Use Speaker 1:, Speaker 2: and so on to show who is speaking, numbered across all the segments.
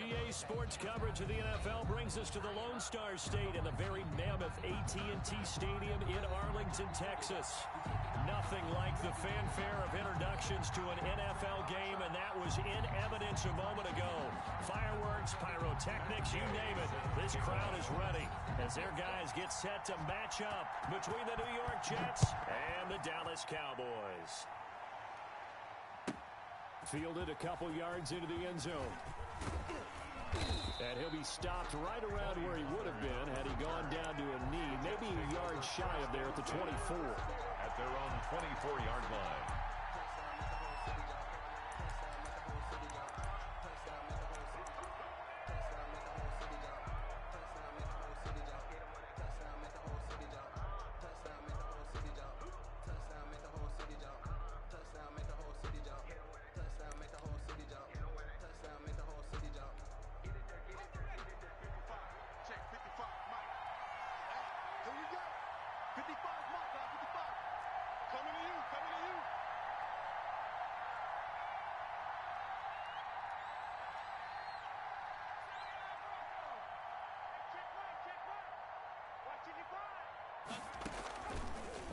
Speaker 1: EA Sports coverage of the NFL brings us to the Lone Star State in the very mammoth AT&T Stadium in Arlington, Texas. Nothing like the fanfare of introductions to an NFL game, and that was in evidence a moment ago. Fireworks, pyrotechnics, you name it. This crowd is ready as their guys get set to match up between the New York Jets and the Dallas Cowboys. Fielded a couple yards into the end zone. And he'll be stopped right around where he would have been had he gone down to a knee, maybe a yard shy of there at the 24.
Speaker 2: At their own 24-yard line.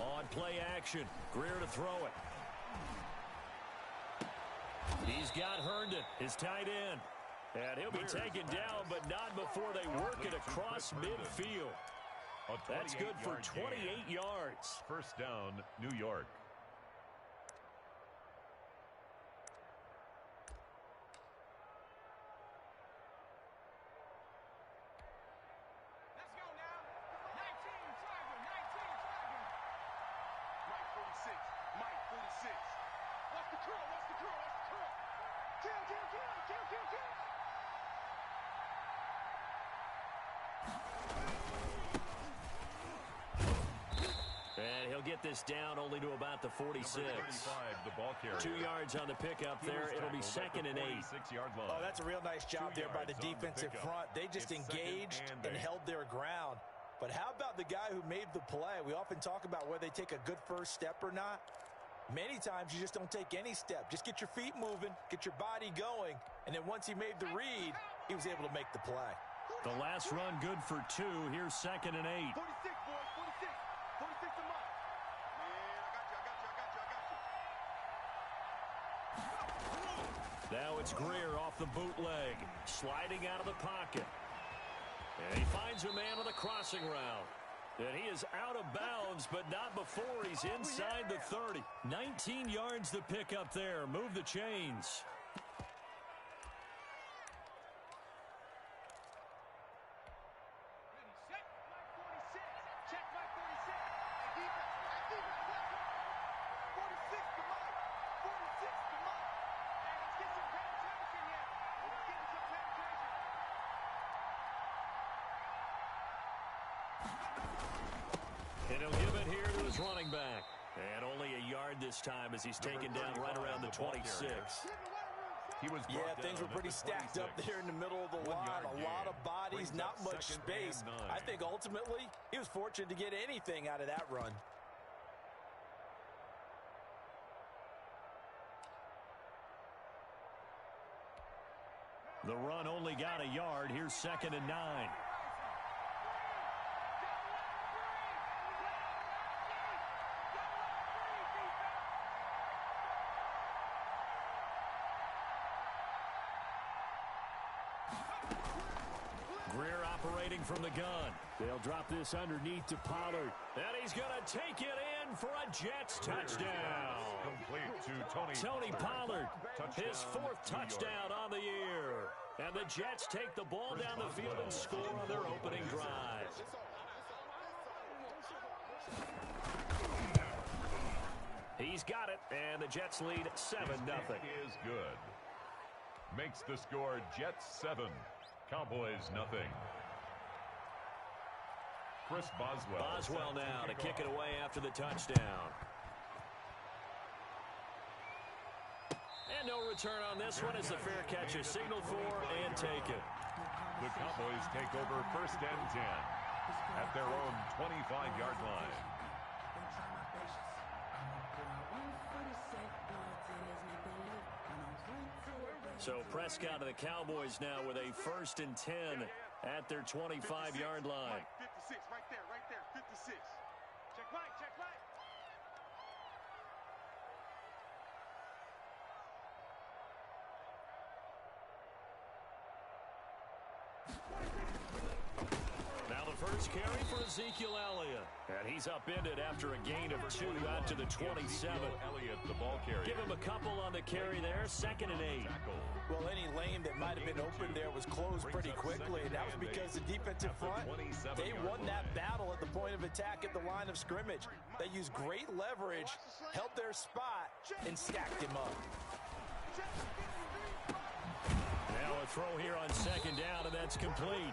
Speaker 1: On play action, Greer to throw it. He's got Herndon, his tight end. And he'll be taken down, but not before they work it across midfield. That's good for 28 yards.
Speaker 2: First down, New York.
Speaker 1: And he'll get this down only to about the 46.
Speaker 2: The ball carrier.
Speaker 1: 2 yards on the pickup there. It'll be second and 8.
Speaker 3: Oh, that's a real nice job there by the defensive front. They just engaged and held their ground. But how about the guy who made the play? We often talk about whether they take a good first step or not. Many times you just don't take any step. Just get your feet moving, get your body going, and then once he made the read, he was able to make the play.
Speaker 1: The last run good for 2. Here's second and 8.
Speaker 4: 46, boys, 46. 46 to Mike. Man, I got you.
Speaker 1: Now it's Greer off the bootleg, sliding out of the pocket. And he finds a man on the crossing route. And he is out of bounds, but not before he's inside the 30. 19 yards to pick up there. Move the chains. And he'll give it here to his running back. And only a yard this time as he's taken down right around the 26.
Speaker 3: Yeah, things were pretty stacked up there in the middle of the line. A lot of bodies, not much space. I think ultimately he was fortunate to get anything out of that run.
Speaker 1: The run only got a yard. Here's second and 9. Greer operating from the gun. They'll drop this underneath to Pollard. And he's going to take it in for a Jets touchdown.
Speaker 2: Complete to
Speaker 1: Tony Pollard, his 4th touchdown on the year. And the Jets take the ball down the field and score on their opening drive. He's got it, and the Jets lead 7-0.
Speaker 2: Is good. Makes the score Jets 7, Cowboys nothing. Chris Boswell.
Speaker 1: Boswell now to kick it away after the touchdown. And no return on this one as the fair catch is signaled for and taken.
Speaker 2: The Cowboys take over first and 10 at their own 25-yard line.
Speaker 1: So Prescott of the Cowboys now with a 1st and 10 at their 25-yard line.
Speaker 4: 56, right there, 56. Check right, check right.
Speaker 1: Now the first carry for Ezekiel Elliott. And he's upended after a gain of 2 out to the 27.
Speaker 2: Elliott, the ball carrier.
Speaker 1: Give him a couple on the carry there. 2nd and 8.
Speaker 3: Well, any lane that might have been open there was closed pretty quickly, and that was because the defensive front, they won that battle at the point of attack at the line of scrimmage. They used great leverage, held their spot, and stacked him up.
Speaker 1: Now a throw here on 2nd down, and that's complete.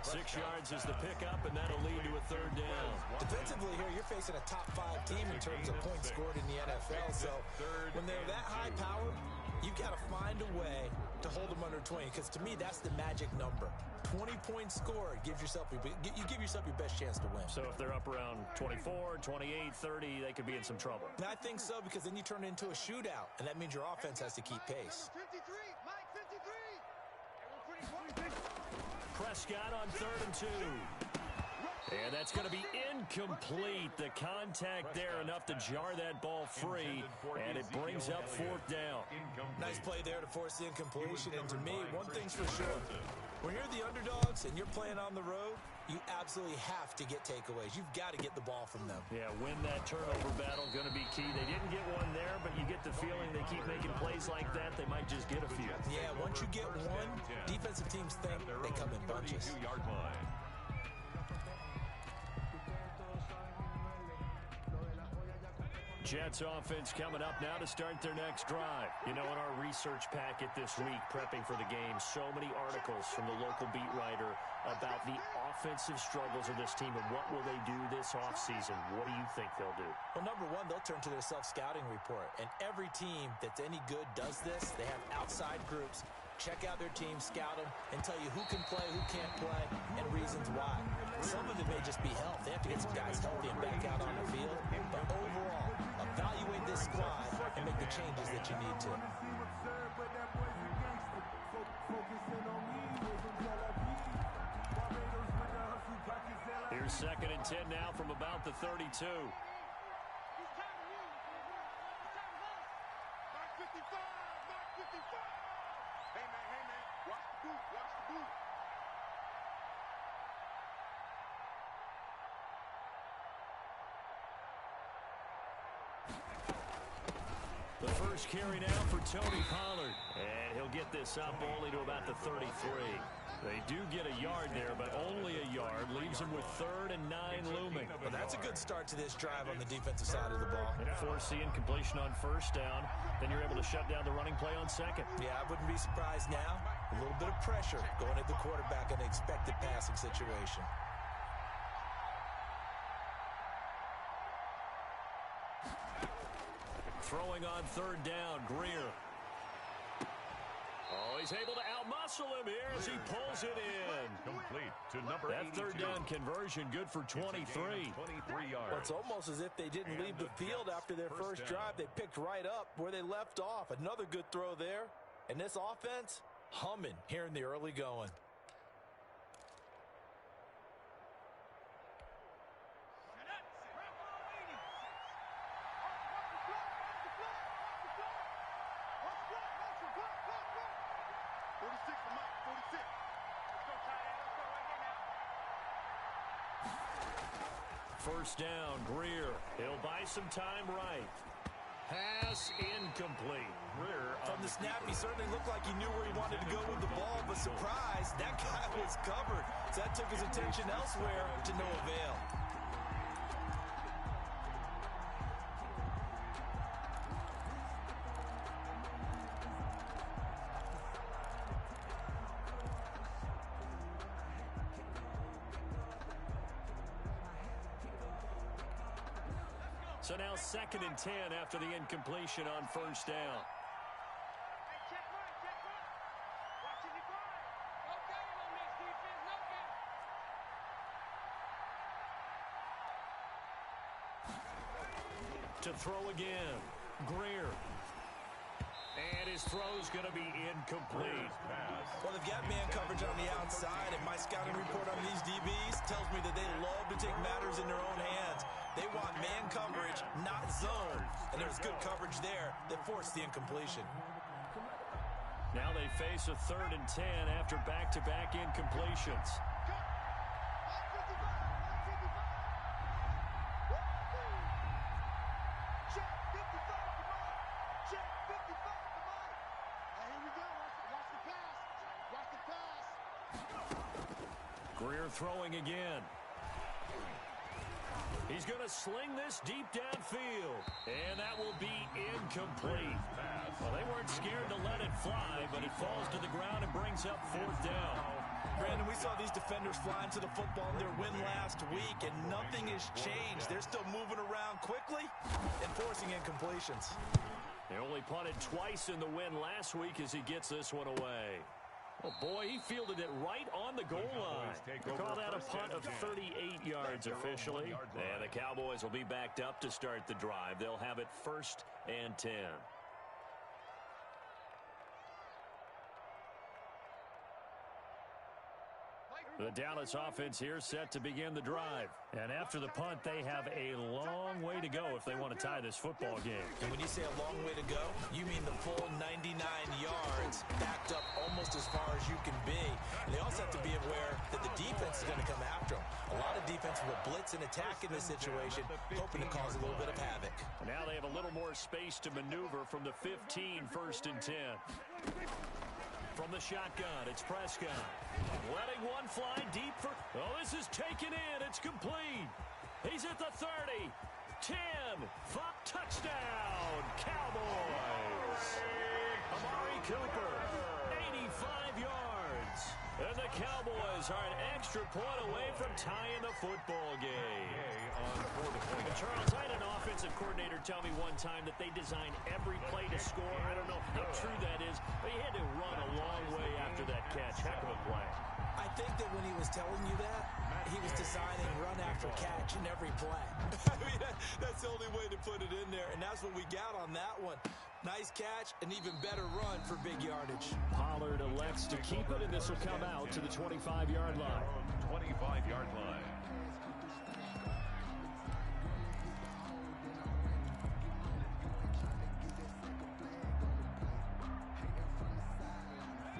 Speaker 1: 6 yards is the pickup, and that'll lead to a 3rd down.
Speaker 3: Defensively here, you're facing a top 5 team in terms of points scored in the NFL. So when they're that high powered, you've got to find a way to hold them under 20, because to me, that's the magic number. 20 points scored gives yourself you give yourself your best chance to win.
Speaker 1: So if they're up around 24, 28, 30, they could be in some trouble.
Speaker 3: And I think so, because then you turn it into a shootout, and that means your offense has to keep pace.
Speaker 4: 53, Mike, 53. Hey,
Speaker 1: Prescott on 3rd and 2. And that's going to be incomplete. The contact there enough to jar that ball free, and it brings up 4th down.
Speaker 3: Nice play there to force the incompletion. And to me, one thing's for sure. When you're the underdogs and you're playing on the road, you absolutely have to get takeaways. You've got to get the ball from them.
Speaker 1: Yeah, win that turnover battle, going to be key. They didn't get one there, but you get the feeling they keep making plays like that, they might just get a few.
Speaker 3: Yeah, once you get one, defensive teams think they come in bunches.
Speaker 1: Jets offense coming up now to start their next drive. You know, in our research packet this week, prepping for the game, so many articles from the local beat writer about the offensive struggles of this team and what will they do this offseason. What do you think they'll do?
Speaker 3: Well, number one, they'll turn to their self-scouting report. And every team that's any good does this. They have outside groups. Check out their team, scout them, and tell you who can play, who can't play, and reasons why. Some of it may just be health. They have to get some guys healthy and back out on the field. But overall, evaluate this squad and make the changes that you need to.
Speaker 1: Here's 2nd and 10 now from about the 32. The first carry now for Tony Pollard. And he'll get this up only to about the 33. They do get a yard there, but only a yard. Leaves them with 3rd and 9 looming.
Speaker 3: Well, that's a good start to this drive on the defensive side of the ball.
Speaker 1: Force the incompletion on 1st down. Then you're able to shut down the running play on 2nd.
Speaker 3: Yeah, I wouldn't be surprised now. A little bit of pressure going at the quarterback in an expected passing situation.
Speaker 1: Throwing on 3rd down, Greer. Oh, he's able to outmuscle him here as he pulls it in.
Speaker 2: Complete to number 82.
Speaker 1: That 3rd down conversion good for 23.
Speaker 2: 23 yards.
Speaker 3: Well, it's almost as if they didn't leave the field after their first drive. They picked right up where they left off. Another good throw there. And this offense, humming here in the early going.
Speaker 1: First down, Greer. He'll buy some time right. Pass incomplete.
Speaker 2: Greer
Speaker 3: From the snap, he certainly looked like he knew where he wanted to go with the ball, but surprise, that guy was covered. So that took his attention elsewhere to no avail.
Speaker 1: So now 2nd and 10 after the incompletion on 1st down. To throw again, Greer. And his throw's going to be incomplete.
Speaker 3: Well, they've got man coverage on the outside, and my scouting report on these DBs tells me that they love to take matters in their own hands. They want man coverage, not zone. And there was good coverage there that forced the incompletion.
Speaker 1: Now they face a 3rd and 10 after back-to-back incompletions. Greer throwing again. He's going to sling this deep downfield. And that will be incomplete. Well, they weren't scared to let it fly, but it falls to the ground and brings up 4th down.
Speaker 3: Brandon, we saw these defenders fly into the football in their win last week, and nothing has changed. They're still moving around quickly and forcing incompletions.
Speaker 1: They only punted twice in the win last week as he gets this one away. Oh, boy, he fielded it right on the goal line. They call that a punt of 38 yards officially. And the Cowboys will be backed up to start the drive. They'll have it 1st and 10. The Dallas offense here set to begin the drive. And after the punt, they have a long way to go if they want to tie this football game.
Speaker 3: And when you say a long way to go, you mean the full 99 yards backed up almost as far as you can be. And they also have to be aware that the defense is going to come after them. A lot of defense will blitz and attack in this situation, hoping to cause a little bit of havoc.
Speaker 1: And now they have a little more space to maneuver from the 15, 1st and 10. From the shotgun, it's Prescott. Letting one fly deep for... Oh, this is taken in. It's complete. He's at the 30. 10. 5. Touchdown, Cowboys. Amari Cooper, 85 yards. And the Cowboys are an extra point away from tying the football game. Charles, I had an offensive coordinator tell me one time that they design every play to score. I don't know how true that is, but he had to run a long way after that catch. Heck of a play.
Speaker 3: I think that when he was telling you that, he was designing run after catch in every play. I mean, that's the only way to put it in there, and that's what we got on that one. Nice catch, an even better run for big yardage.
Speaker 1: Pollard elects to keep it, and this will come out to the 25-yard line.
Speaker 2: 25-yard line.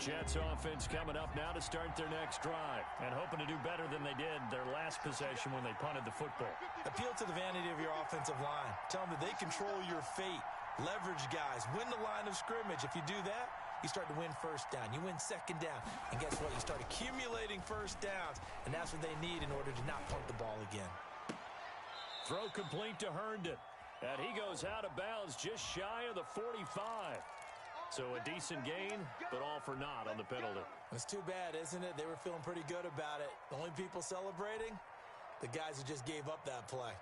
Speaker 1: Jets offense coming up now to start their next drive and hoping to do better than they did their last possession when they punted the football.
Speaker 3: Appeal to the vanity of your offensive line. Tell them that they control your fate. Leverage guys. Win the line of scrimmage. If you do that, you start to win 1st down. You win 2nd down. And guess what? You start accumulating 1st downs. And that's what they need in order to not punt the ball again.
Speaker 1: Throw complete to Herndon. And he goes out of bounds just shy of the 45. So a decent gain, but all for naught on the penalty.
Speaker 3: It's too bad, isn't it? They were feeling pretty good about it. The only people celebrating, the guys who just gave up that play.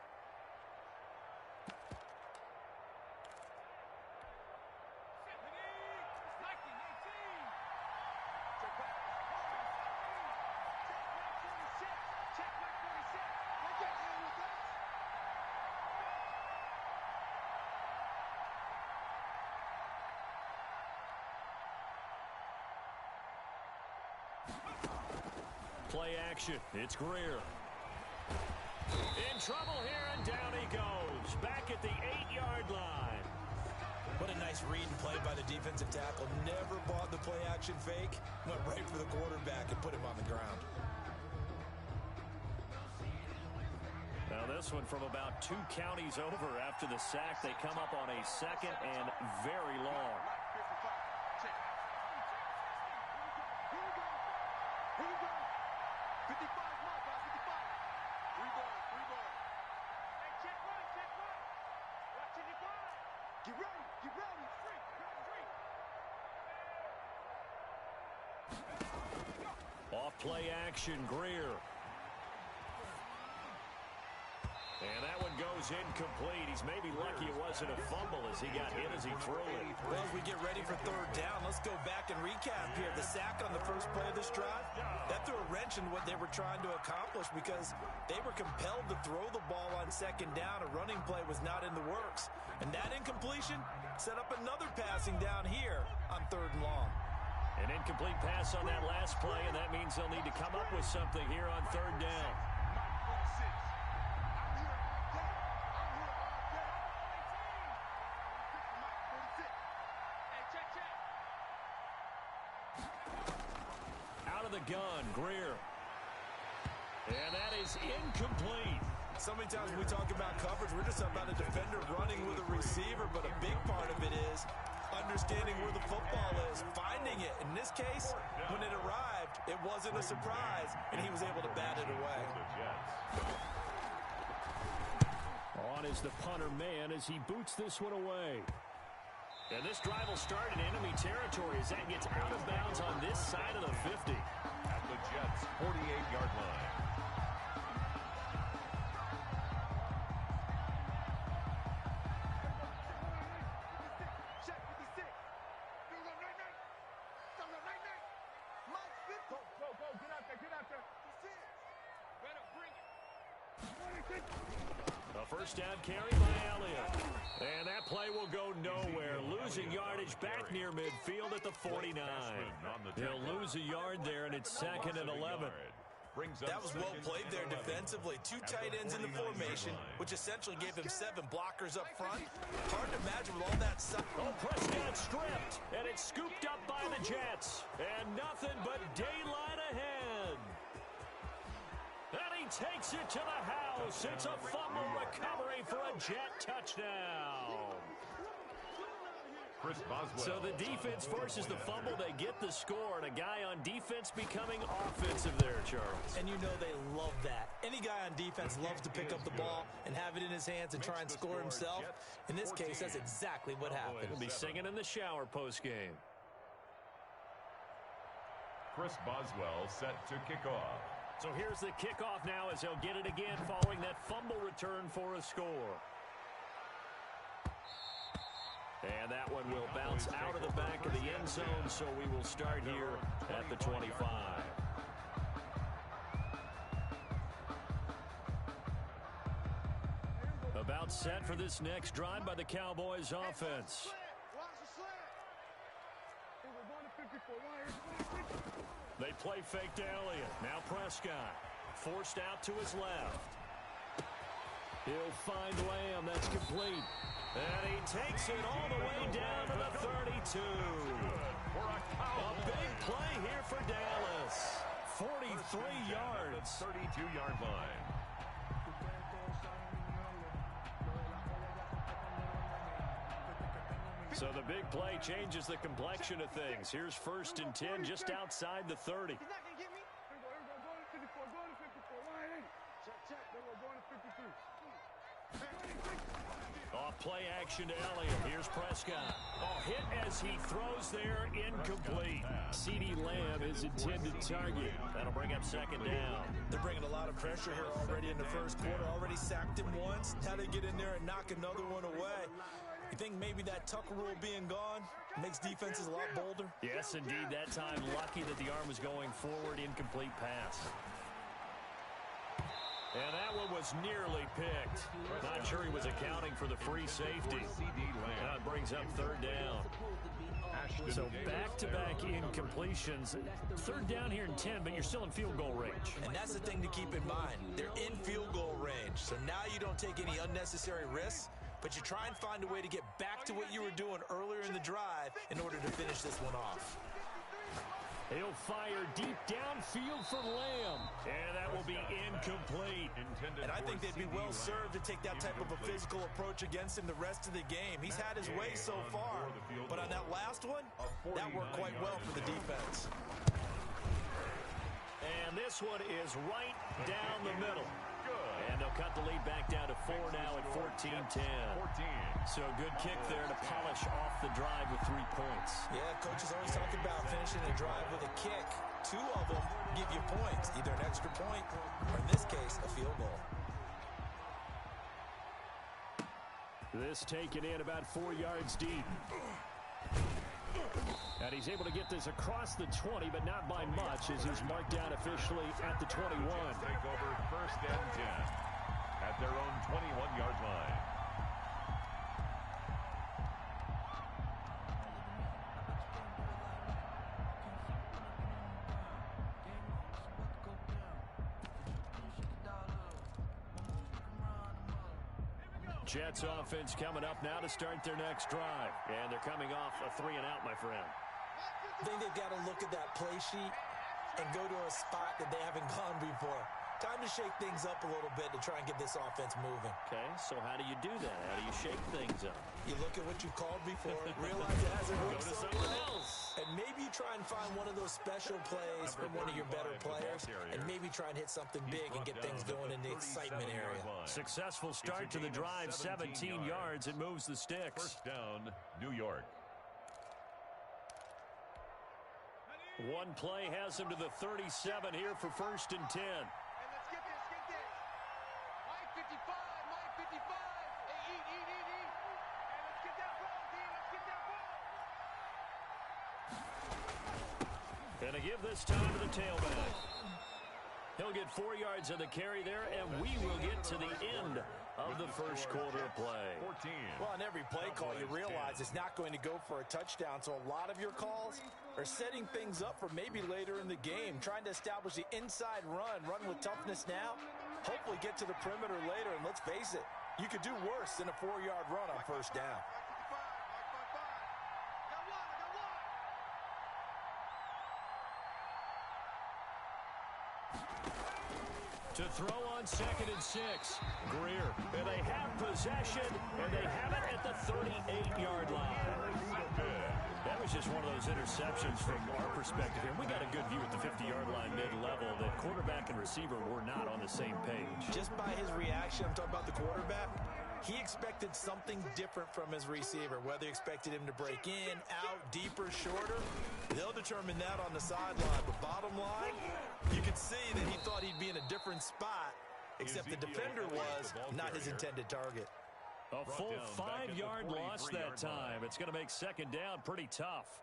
Speaker 1: Play action. It's Greer. In trouble here, and down he goes. Back at the 8-yard line.
Speaker 3: What a nice read and play by the defensive tackle. Never bought the play action fake. Went right for the quarterback and put him on the ground.
Speaker 1: Now this one from about 2 counties over after the sack. They come up on a 2nd and very long. Off play action, Greer. And that one goes incomplete. He's maybe lucky it wasn't a fumble as he got hit as he threw it.
Speaker 3: Well, as we get ready for 3rd down, let's go back and recap here. The sack on the first play of this drive, that threw a wrench in what they were trying to accomplish because they were compelled to throw the ball on 2nd down. A running play was not in the works. And that incompletion, set up another passing down here on 3rd and long.
Speaker 1: An incomplete pass on that last play, and that means they'll need to come up with something here on 3rd down. Out of the gun, Greer. And that is incomplete.
Speaker 3: So many times when we talk about coverage, we're just about a defender running with a receiver, but a big part of it is understanding where the football is, finding it. In this case, when it arrived, it wasn't a surprise, and he was able to bat it away.
Speaker 1: On is the punter man as he boots this one away. And this drive will start in enemy territory as that gets out of bounds on this side of the 50.
Speaker 2: At the Jets' 48-yard line.
Speaker 1: A first down carry by Elliott. And that play will go nowhere. Losing yardage back near midfield at the 49. He'll lose a yard there, and it's 2nd and 11.
Speaker 3: That was well played there defensively. 2 tight ends in the formation, which essentially gave him 7 blockers up front. Hard to imagine with all that stuff.
Speaker 1: Oh, Prescott stripped, and it's scooped up by the Jets. And nothing but daylight ahead. And he takes it to the house. It's a fumble recovery for a Jet touchdown.
Speaker 2: Chris Boswell.
Speaker 1: So the defense forces the fumble. They get the score, and a guy on defense becoming offensive there, Charles.
Speaker 3: And you know they love that. Any guy on defense loves to pick up the ball and have it in his hands and try and score himself. In this case, that's exactly what happened.
Speaker 1: He'll be singing in the shower postgame.
Speaker 2: Chris Boswell set to kick off.
Speaker 1: So here's the kickoff now as they'll get it again following that fumble return for a score. And that one will bounce out of the back of the end zone, so we will start here at the 25. About set for this next drive by the Cowboys offense. They play fake to Elliott. Now Prescott. Forced out to his left. He'll find Lamb. That's complete. And he takes it all the way down to the 32. A big play here for Dallas. 43 yards.
Speaker 2: 32-yard line.
Speaker 1: So the big play changes the complexion of things. Here's 1st and 10 just outside the 30. Off play action to Elliott. Here's Prescott. Oh, hit as he throws there, incomplete. CeeDee Lamb is intended target. That'll bring up 2nd down.
Speaker 3: They're bringing a lot of pressure here already in the first quarter. Already sacked him once. Now they get in there and knock another one away. You think maybe that Tucker rule being gone makes defenses a lot bolder?
Speaker 1: Yes, indeed. That time, lucky that the arm was going forward. Incomplete pass. And that one was nearly picked. Not sure he was accounting for the free safety. Now it brings up 3rd down. So back-to-back incompletions. 3rd down here in 10, but you're still in field goal range.
Speaker 3: And that's the thing to keep in mind. They're in field goal range. So now you don't take any unnecessary risks, but you try and find a way to get back to what you were doing earlier in the drive in order to finish this one off.
Speaker 1: He'll fire deep downfield for Lamb. And that will be incomplete.
Speaker 3: And I think they'd be well served to take that type of a physical approach against him the rest of the game. He's had his way so far. But on that last one, that worked quite well for the defense.
Speaker 1: And this one is right down the middle. And they'll cut the lead back down to 4 now at 14-10. So a good kick there to polish off the drive with 3 points.
Speaker 3: Yeah, coaches always talk about finishing a drive with a kick. 2 of them give you points, either an extra point or, in this case, a field goal.
Speaker 1: This taken in about 4 yards deep. And he's able to get this across the 20, but not by much, as he's marked down officially at the 21.
Speaker 2: Take over 1st and 10 at their own 21-yard line.
Speaker 1: Jets offense coming up now to start their next drive. And they're coming off a 3-and-out, my friend.
Speaker 3: I think they've got to look at that play sheet and go to a spot that they haven't gone before. Time to shake things up a little bit to try and get this offense moving.
Speaker 1: Okay, so how do you do that? How do you shake things up?
Speaker 3: You look at what you called before, realize it hasn't worked so well, and maybe you try and find one of those special plays from one of your better players, and maybe try and hit something big and get things going in the excitement area.
Speaker 1: Successful start to the drive, 17 yards. It moves the sticks.
Speaker 2: First down, New York.
Speaker 1: One play has him to the 37 here for 1st and 10. And to give this time to the tailback. He'll get 4 yards of the carry there, and we will get to the end of the first quarter of play.
Speaker 3: Well, on every play call, you realize it's not going to go for a touchdown, so a lot of your calls are setting things up for maybe later in the game, trying to establish the inside run with toughness now, hopefully get to the perimeter later, and let's face it, you could do worse than a 4-yard run on first down.
Speaker 1: To throw on 2nd and 6. Greer. And they have possession, and they have it at the 38-yard line. That was just one of those interceptions from our perspective here. We got a good view at the 50-yard line mid-level that quarterback and receiver were not on the same page.
Speaker 3: Just by his reaction, I'm talking about the quarterback, he expected something different from his receiver, whether he expected him to break in, out, deeper, shorter. They'll determine that on the sideline. But bottom line, you could see that he thought he'd be in a different spot, except the defender was not his intended target.
Speaker 1: A full 5-yard loss that time. It's going to make 2nd down pretty tough.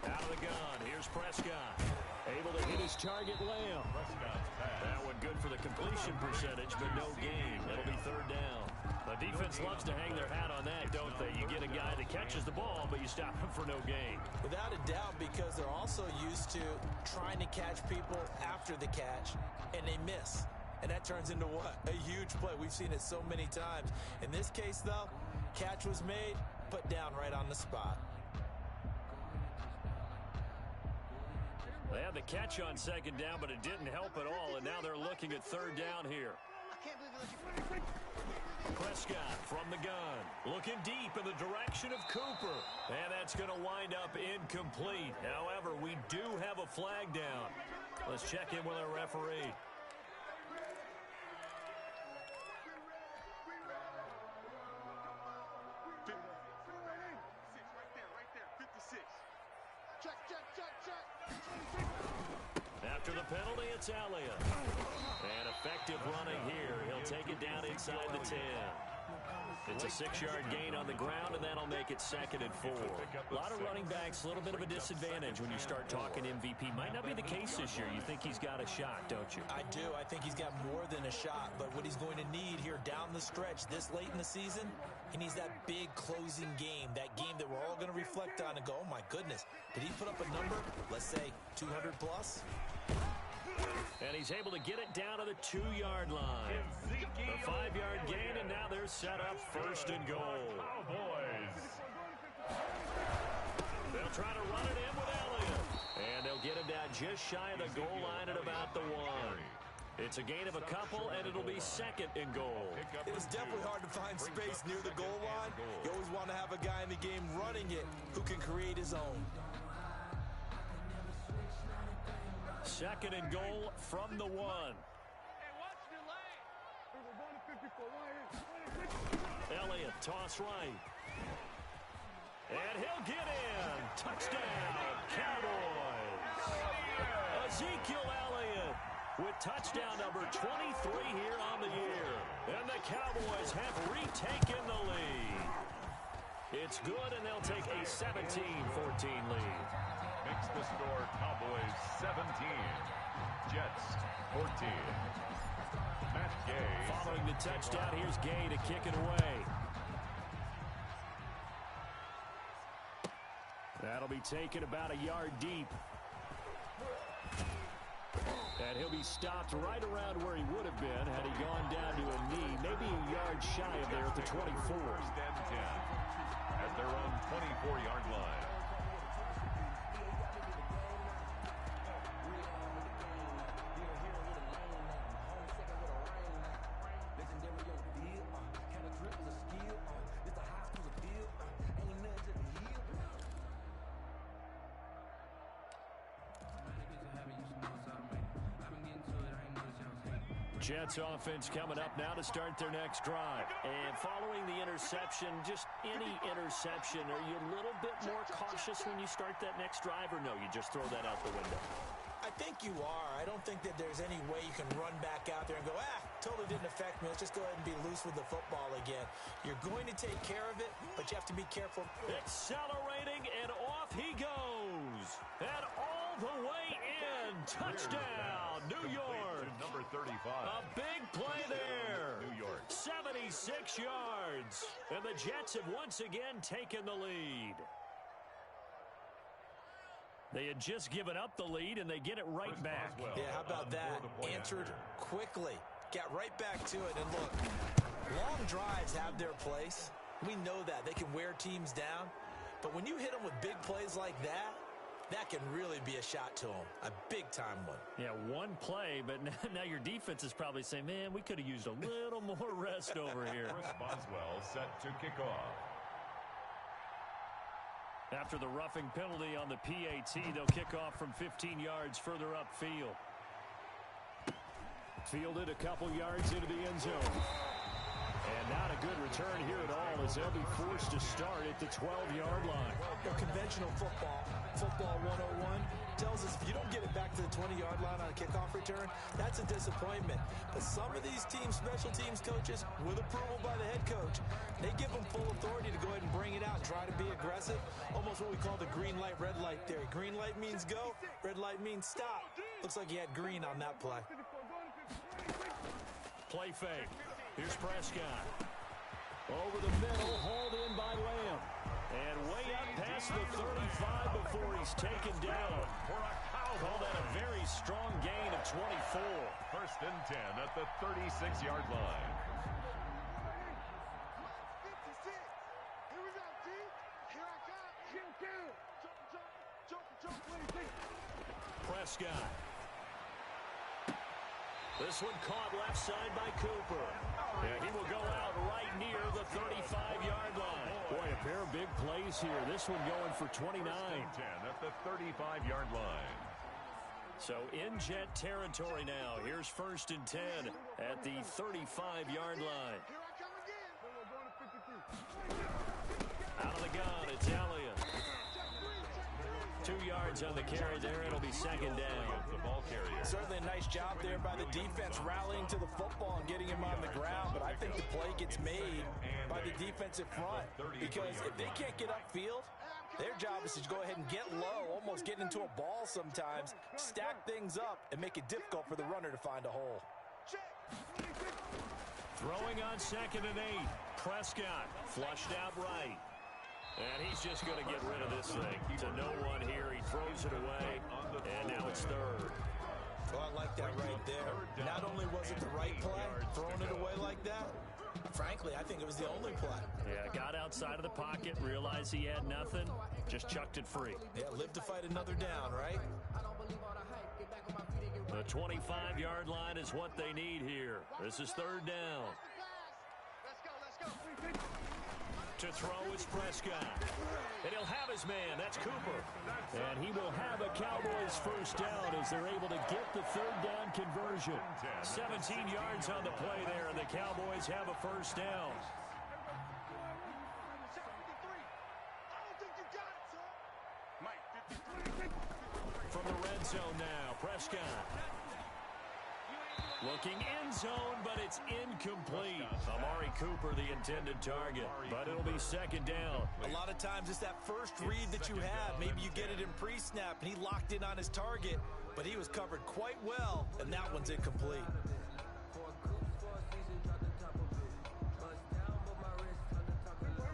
Speaker 1: Out of the gun. Here's Prescott. Able to hit his target, Lamb. That one good for the completion percentage, but no gain. It'll be 3rd down. The defense loves to hang their hat on that, don't they? You get a guy that catches the ball, but you stop him for no gain.
Speaker 3: Without a doubt, because they're also used to trying to catch people after the catch, and they miss. And that turns into what? A huge play. We've seen it so many times. In this case, though, catch was made, put down right on the spot.
Speaker 1: They had the catch on 2nd down, but it didn't help at all, and now they're looking at 3rd down here. Prescott from the gun, looking deep in the direction of Cooper. And that's going to wind up incomplete. However, we do have a flag down. Let's check in with our referee. After the penalty, it's Elliott. And effective running here. He'll take it down inside the 10. It's a 6-yard gain on the ground, and that'll make it 2nd and 4. A lot of running backs, a little bit of a disadvantage when you start talking MVP. Might not be the case this year. You think he's got a shot, don't you?
Speaker 3: I do. I think he's got more than a shot. But what he's going to need here down the stretch this late in the season, he needs that big closing game, that game that we're all going to reflect on and go, oh, my goodness, did he put up a number, let's say 200 plus?
Speaker 1: And he's able to get it down to the 2-yard line. A 5-yard gain, and now they're set up 1st and goal. They'll try to run it in with Elliott. And they'll get him down just shy of the goal line at about the 1. It's a gain of a couple, and it'll be 2nd and goal.
Speaker 3: It's definitely hard to find space near the goal line. You always want to have a guy in the game running it who can create his own.
Speaker 1: 2nd and goal from the 1. Elliott, toss right. And he'll get in. Touchdown, Cowboys. Ezekiel Elliott with touchdown number 23 here on the year. And the Cowboys have retaken the lead. It's good, and they'll take a 17-14 lead.
Speaker 2: Makes the score Cowboys 17, Jets 14.
Speaker 1: Following the touchdown, here's Gay to kick it away. That'll be taken about a yard deep. And he'll be stopped right around where he would have been had he gone down to a knee, maybe a yard shy of there at the 24.
Speaker 2: First and 10 at their own 24-yard line.
Speaker 1: Jets offense coming up now to start their next drive. And following the interception, just any interception, are you a little bit more cautious when you start that next drive, or no, you just throw that out the window?
Speaker 3: I think you are. I don't think that there's any way you can run back out there and go, totally didn't affect me. Let's just go ahead and be loose with the football again. You're going to take care of it, but you have to be careful.
Speaker 1: Accelerating, and off he goes. And all the way in. Touchdown, New York.
Speaker 2: Number 35.
Speaker 1: A big play there.
Speaker 2: New York.
Speaker 1: 76 yards. And the Jets have once again taken the lead. They had just given up the lead, and they get it right back.
Speaker 3: Yeah, how about that? Answered quickly. Got right back to it. And look, long drives have their place. We know that. They can wear teams down. But when you hit them with big plays like that, that can really be a shot to them. A big-time one.
Speaker 1: Yeah, one play, but now your defense is probably saying, man, we could have used a little more rest over here.
Speaker 2: Chris Boswell set to kick off.
Speaker 1: After the roughing penalty on the PAT, they'll kick off from 15 yards further upfield. Fielded a couple yards into the end zone. And not a good return here at all as they'll be forced to start at the 12-yard line.
Speaker 3: Well, conventional football 101, tells us if you don't get it back to the 20-yard line on a kickoff return, that's a disappointment. But some of these teams, special teams coaches, with approval by the head coach, they give them full authority to go ahead and bring it out, try to be aggressive, almost what we call the green light, red light theory. Green light means go, red light means stop. Looks like he had green on that play.
Speaker 1: Play fake. Here's Prescott. Over the middle, hauled in by Lamb. And way up past the 35 before he's taken down. Call that a very strong gain of 24.
Speaker 2: First and 10 at the 36-yard line.
Speaker 1: Prescott. This one caught left side by Cooper. And he will go out right near the 35-yard line. Boy, a pair of big plays here. This one going for 29.
Speaker 2: First and 10 at the 35-yard line.
Speaker 1: So in Jet territory now. Here's first and 10 at the 35-yard line. Out of the gun, it's Elliott. 2 yards on the carry there. It'll be second down.
Speaker 2: The ball carrier.
Speaker 3: Certainly a nice job there by the defense rallying to the football and getting him on the ground. But I think the play gets made by the defensive front. Because if they can't get upfield, their job is to go ahead and get low, almost get into a ball sometimes, stack things up, and make it difficult for the runner to find a hole.
Speaker 1: Throwing on second and 8. Prescott flushed out right. And he's just going to get rid of this thing to no one here. He throws it away, and now it's third.
Speaker 3: Well, I like that right there. Not only was it the right play, throwing it away like that, frankly, I think it was the only play.
Speaker 1: Yeah, got outside of the pocket, realized he had nothing, just chucked it free.
Speaker 3: Yeah, live to fight another down, right?
Speaker 1: The 25-yard line is what they need here. This is third down. To throw is Prescott. And he'll have his man. That's Cooper. And he will have a Cowboys first down as they're able to get the third down conversion. 17 yards on the play there, and the Cowboys have a first down. From the red zone now, Prescott. Looking end zone, but it's incomplete. Amari Cooper, the intended target, but it'll be second down.
Speaker 3: A lot of times it's that first read that you have. Maybe you get it in pre-snap, and he locked in on his target, but he was covered quite well, and that one's incomplete.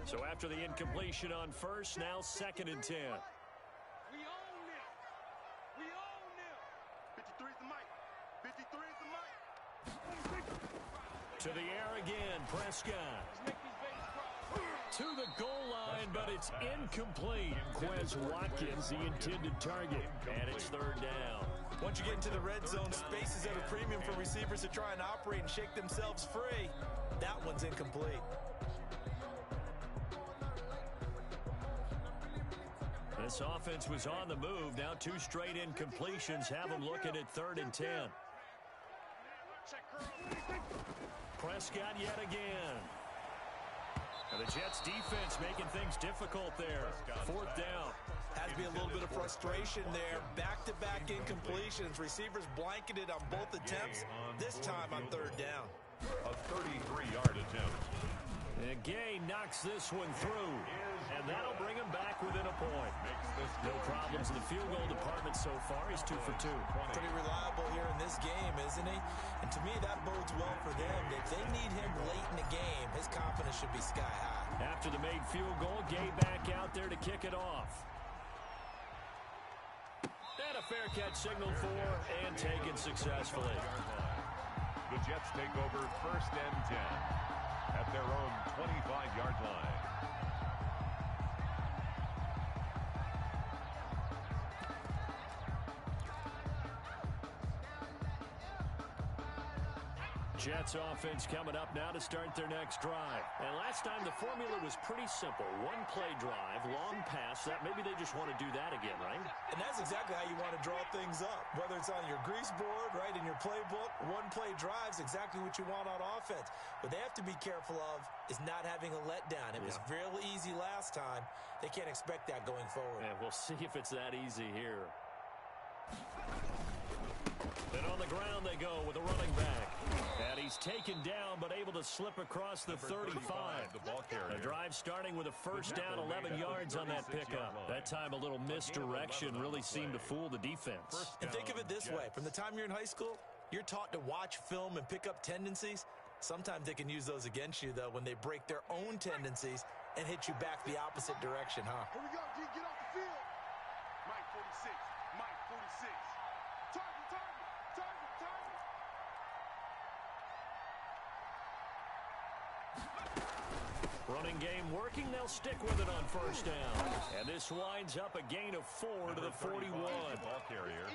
Speaker 1: So after the incompletion on first, now 2nd and 10.
Speaker 4: We own them. We own them. 53 is the mic. 53 is the mic.
Speaker 1: To the air again, Prescott. To the goal line, but it's incomplete. Quez Watkins, the intended target, and it's 3rd down.
Speaker 3: Once you get into the red zone, space is at a premium for receivers to try and operate and shake themselves free. That one's incomplete.
Speaker 1: This offense was on the move. Now 2 straight incompletions have them looking at 3rd and 10. Prescott yet again. And the Jets defense making things difficult there. 4th down.
Speaker 3: Has to be a little bit of frustration there. Back-to-back incompletions. Receivers blanketed on both attempts. This time on 3rd down.
Speaker 2: A 33-yard attempt.
Speaker 1: And Gay knocks this one through. And that'll bring him back within a point. No problems in the field goal department so far. He's 2 for 2.
Speaker 3: Pretty reliable here in this game, isn't he? And to me, that bodes well for them. If they need him late in the game, his confidence should be sky high.
Speaker 1: After the made field goal, Gay back out there to kick it off. And a fair catch signaled for and taken successfully.
Speaker 2: The Jets take over 1st and 10 at their own 25-yard line.
Speaker 1: Jets offense coming up now to start their next drive. And last time the formula was pretty simple. 1-play drive, long pass. That maybe they just want to do that again, right?
Speaker 3: And that's exactly how you want to draw things up. Whether it's on your grease board, right, in your playbook, 1-play drive's exactly what you want on offense. What they have to be careful of is not having a letdown. It was real easy last time. They can't expect that going forward.
Speaker 1: And we'll see if it's that easy here. And on the ground they go with a running back. And he's taken down but able to slip across the 35.
Speaker 2: The ball carrier.
Speaker 1: The drive starting with a 1st down, 11 yards on that pickup. That time a little misdirection really seemed to fool the defense.
Speaker 3: And think of it this way. From the time you're in high school, you're taught to watch film and pick up tendencies. Sometimes they can use those against you, though, when they break their own tendencies and hit you back the opposite direction, huh?
Speaker 4: Here we go, G. Get off the field. Mike 46. Mike 46. Target, target, target, target.
Speaker 1: Running game working. They'll stick with it on 1st down. And this winds up a gain of 4 to the 41.
Speaker 2: Ball carrier.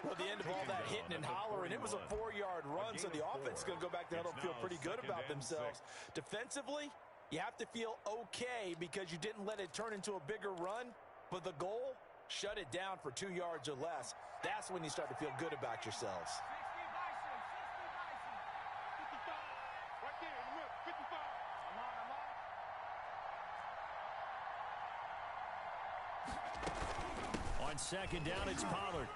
Speaker 3: Well, at the end of all that hitting and hollering, it was a 4-yard run, so the offense is going to go back there and feel pretty good about themselves. Defensively, you have to feel okay because you didn't let it turn into a bigger run, but the goal, shut it down for 2 yards or less. That's when you start to feel good about yourselves.
Speaker 4: 55. Right there in the middle. 55. I'm on.
Speaker 1: On 2nd down, it's Pollard.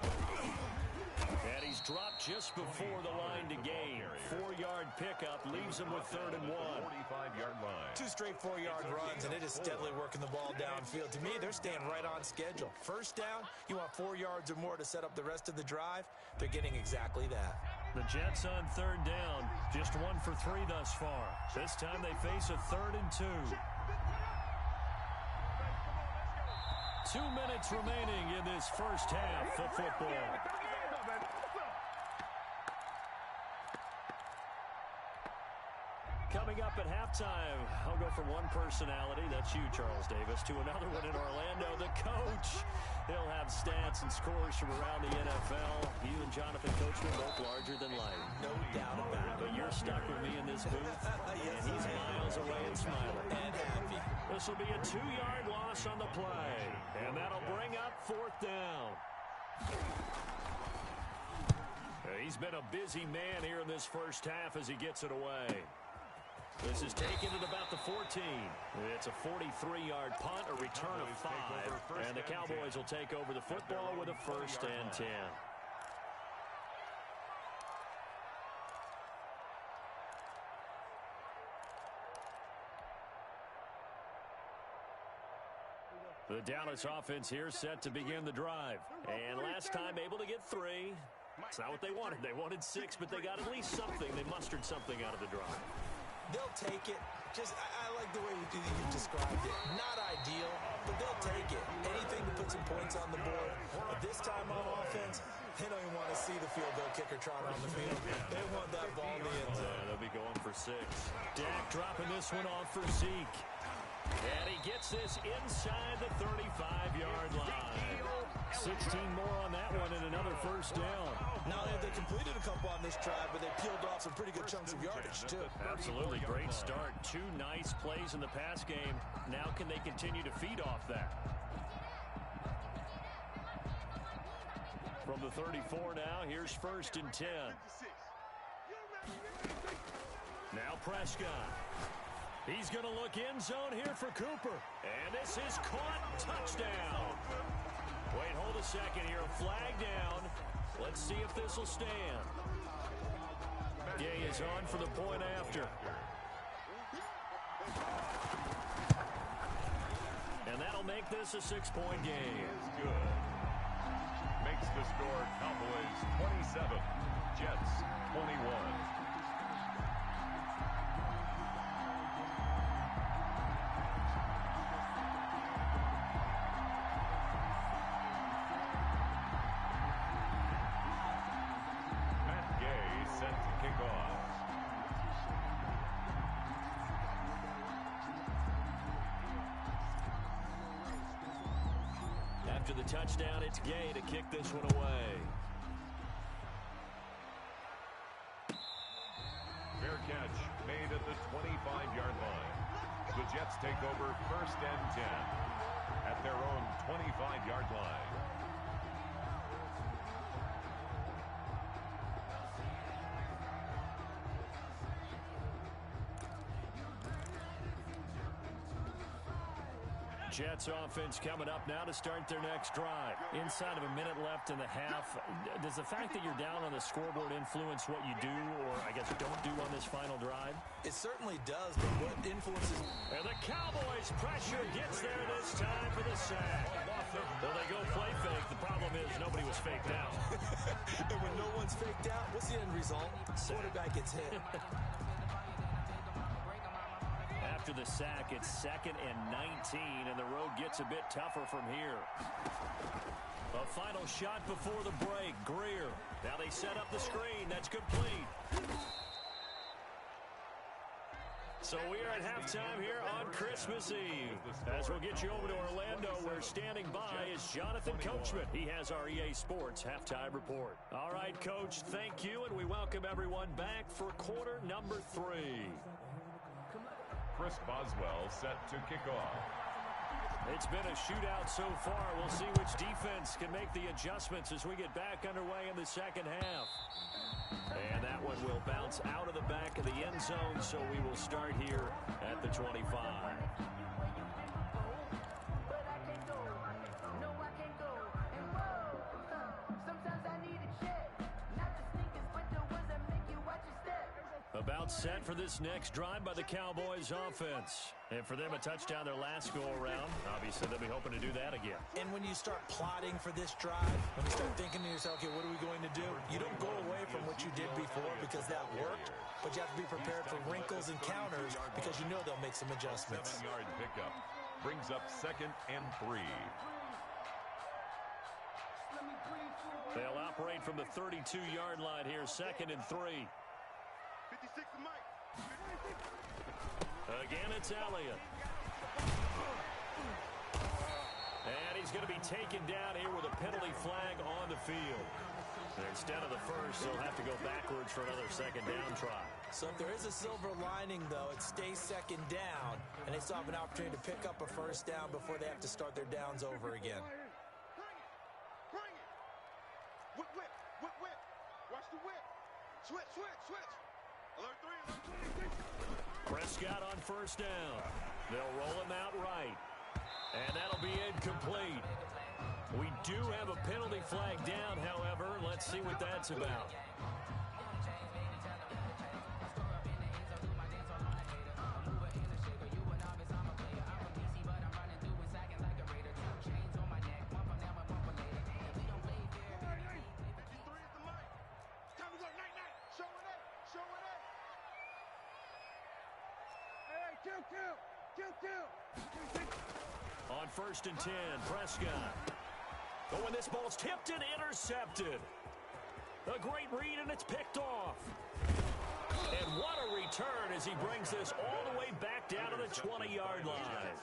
Speaker 1: And he's dropped just before the line to gain. 4-yard pickup leaves him with 3rd and 1.
Speaker 2: 45-yard line.
Speaker 3: 2 straight 4-yard runs, and it is steadily working the ball downfield. To me, they're staying right on schedule. 1st down, you want 4 yards or more to set up the rest of the drive. They're getting exactly that.
Speaker 1: The Jets on 3rd down, just 1 for 3 thus far. This time they face a 3rd and 2. 2 minutes remaining in this 1st half of football. Coming up at halftime, I'll go from one personality, that's you, Charles Davis, to another one in Orlando, the coach. He'll have stats and scores from around the NFL. You and Jonathan Coachman both larger than life.
Speaker 3: No doubt about it.
Speaker 1: But you're stuck with me in this booth,
Speaker 3: Yes,
Speaker 1: and he's miles away and smiling.
Speaker 3: And happy.
Speaker 1: This will be a 2-yard loss on the play, and that'll bring up 4th down. He's been a busy man here in this 1st half as he gets it away. This is taken at about the 14. It's a 43-yard punt, a return of 5, and the Cowboys will take over the football with a 1st and 10. The Dallas offense here set to begin the drive. And last time able to get 3. It's not what they wanted. They wanted 6, but they got at least something. They mustered something out of the drive.
Speaker 3: They'll take it. I like the way you've described it. Not ideal, but they'll take it. Anything to put some points on the board. But this time on offense, they don't even want to see the field goal kicker trot on the field. They want that ball in the end zone.
Speaker 1: They'll be going for 6. Dak dropping this one off for Zeke. And he gets this inside the 35-yard line. 16 more on that one and another first down.
Speaker 3: Not only have they completed a couple on this drive, but they peeled off some pretty good chunks of yardage, too.
Speaker 1: Absolutely. Great start. 2 nice plays in the pass game. Now can they continue to feed off that? From the 34 now, here's 1st and 10. Now Prescott. He's going to look end zone here for Cooper. And this is caught. Touchdown. Wait, hold a second here. A flag down. Let's see if this will stand. Gay is on for the point after. And that'll make this a 6-point game.
Speaker 2: Good. Makes the score Cowboys 27, Jets 21.
Speaker 1: After the touchdown, it's Gay to kick this one away.
Speaker 2: Fair catch made at the 25-yard line. The Jets take over 1st and 10 at their own 25-yard line.
Speaker 1: Jets offense coming up now to start their next drive. Inside of a minute left in the half. Does the fact that you're down on the scoreboard influence what you do, or I guess don't do on this final drive?
Speaker 3: It certainly does, but what influences...
Speaker 1: And the Cowboys pressure gets there this time for the sack. Well, they go play fake. The problem is nobody was faked out.
Speaker 3: And when no one's faked out, what's the end result? Quarterback gets hit.
Speaker 1: After the sack, it's 2nd and 19, and the road gets a bit tougher from here. A final shot before the break. Greer. Now they set up the screen. That's complete. So we are at halftime here on Christmas Eve. As we'll get you over to Orlando, where standing by is Jonathan Coachman. He has our EA Sports halftime report. All right, Coach, thank you, and we welcome everyone back for quarter number 3.
Speaker 2: Chris Boswell set to kick off.
Speaker 1: It's been a shootout so far. We'll see which defense can make the adjustments as we get back underway in the second half. And that one will bounce out of the back of the end zone, so we will start here at the 25. About set for this next drive by the Cowboys offense. And for them, a touchdown their last go-around. Obviously, they'll be hoping to do that again.
Speaker 3: And when you start plotting for this drive, when you start thinking to yourself, okay, what are we going to do? You don't go away from what you did before because that worked, but you have to be prepared for wrinkles and counters because you know they'll make some adjustments.
Speaker 2: 7-yard pickup brings up 2nd and 3.
Speaker 1: They'll operate from the 32-yard line here, 2nd and 3.
Speaker 4: 56 to Mike.
Speaker 1: Again, it's Elliott. And he's going to be taken down here with a penalty flag on the field. And instead of the first, they'll have to go backwards for another 2nd down try.
Speaker 3: So if there is a silver lining, though, it stays 2nd down, and they still have an opportunity to pick up a 1st down before they have to start their downs over again.
Speaker 4: Bring it. Whip, whip, whip, whip. Watch the whip. Switch, switch, switch. Alert 3, alert 3.
Speaker 1: Prescott on 1st down. They'll roll him out right. And that'll be incomplete. We do have a penalty flag down, however. Let's see what that's about. On 1st and 10, Prescott. Oh, and this ball's tipped and intercepted. A great read, and it's picked off. And what a return as he brings this all the way back down to the 20-yard line.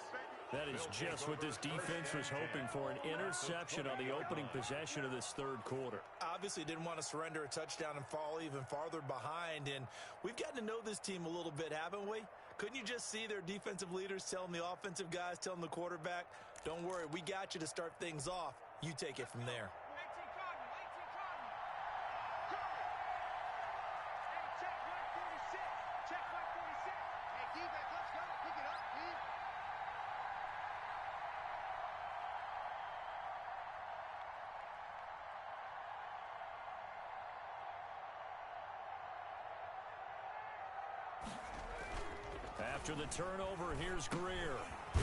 Speaker 1: That is just what this defense was hoping for, an interception on the opening possession of this third quarter.
Speaker 3: Obviously didn't want to surrender a touchdown and fall even farther behind, and we've gotten to know this team a little bit, haven't we? Couldn't you just see their defensive leaders telling the offensive guys, telling the quarterback, don't worry, we got you to start things off. You take it from there.
Speaker 1: After the turnover, here's Greer.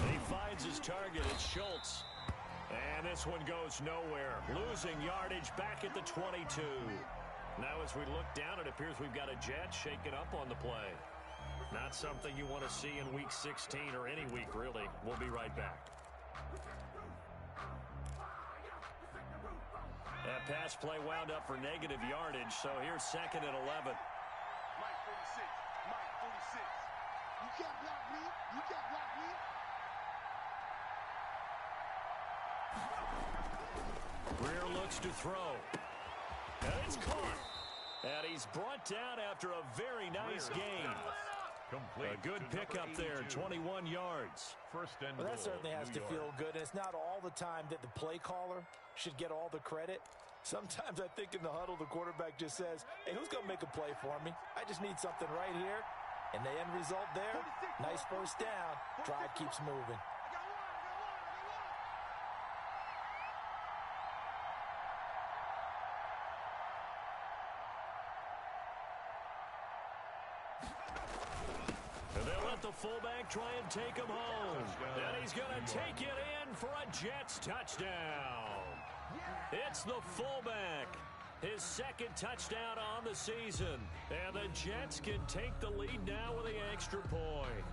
Speaker 1: He finds his target. It's Schultz. And this one goes nowhere. Losing yardage back at the 22. Now as we look down, it appears we've got a Jet shaking up on the play. Not something you want to see in Week 16 or any week, really. We'll be right back. That pass play wound up for negative yardage, so here's 2nd and 11.
Speaker 4: Mike 46. Mike 46. You can't block me. You can't block me.
Speaker 1: Greer looks to throw. And it's caught. And he's brought down after a very nice gain. A good pickup there, 21 yards.
Speaker 2: First and
Speaker 3: Well, that
Speaker 2: goal,
Speaker 3: certainly has
Speaker 2: New
Speaker 3: to
Speaker 2: York.
Speaker 3: feel good, and it's not all the time that the play caller should get all the credit. Sometimes I think in the huddle, the quarterback just says, hey, who's going to make a play for me? I just need something right here. And the end result there, nice first down. Drive keeps moving.
Speaker 1: And they'll let the fullback try and take him home. And he's going to take it in for a Jets touchdown. It's the fullback. His 2nd touchdown on the season. And the Jets can take the lead now with the extra point.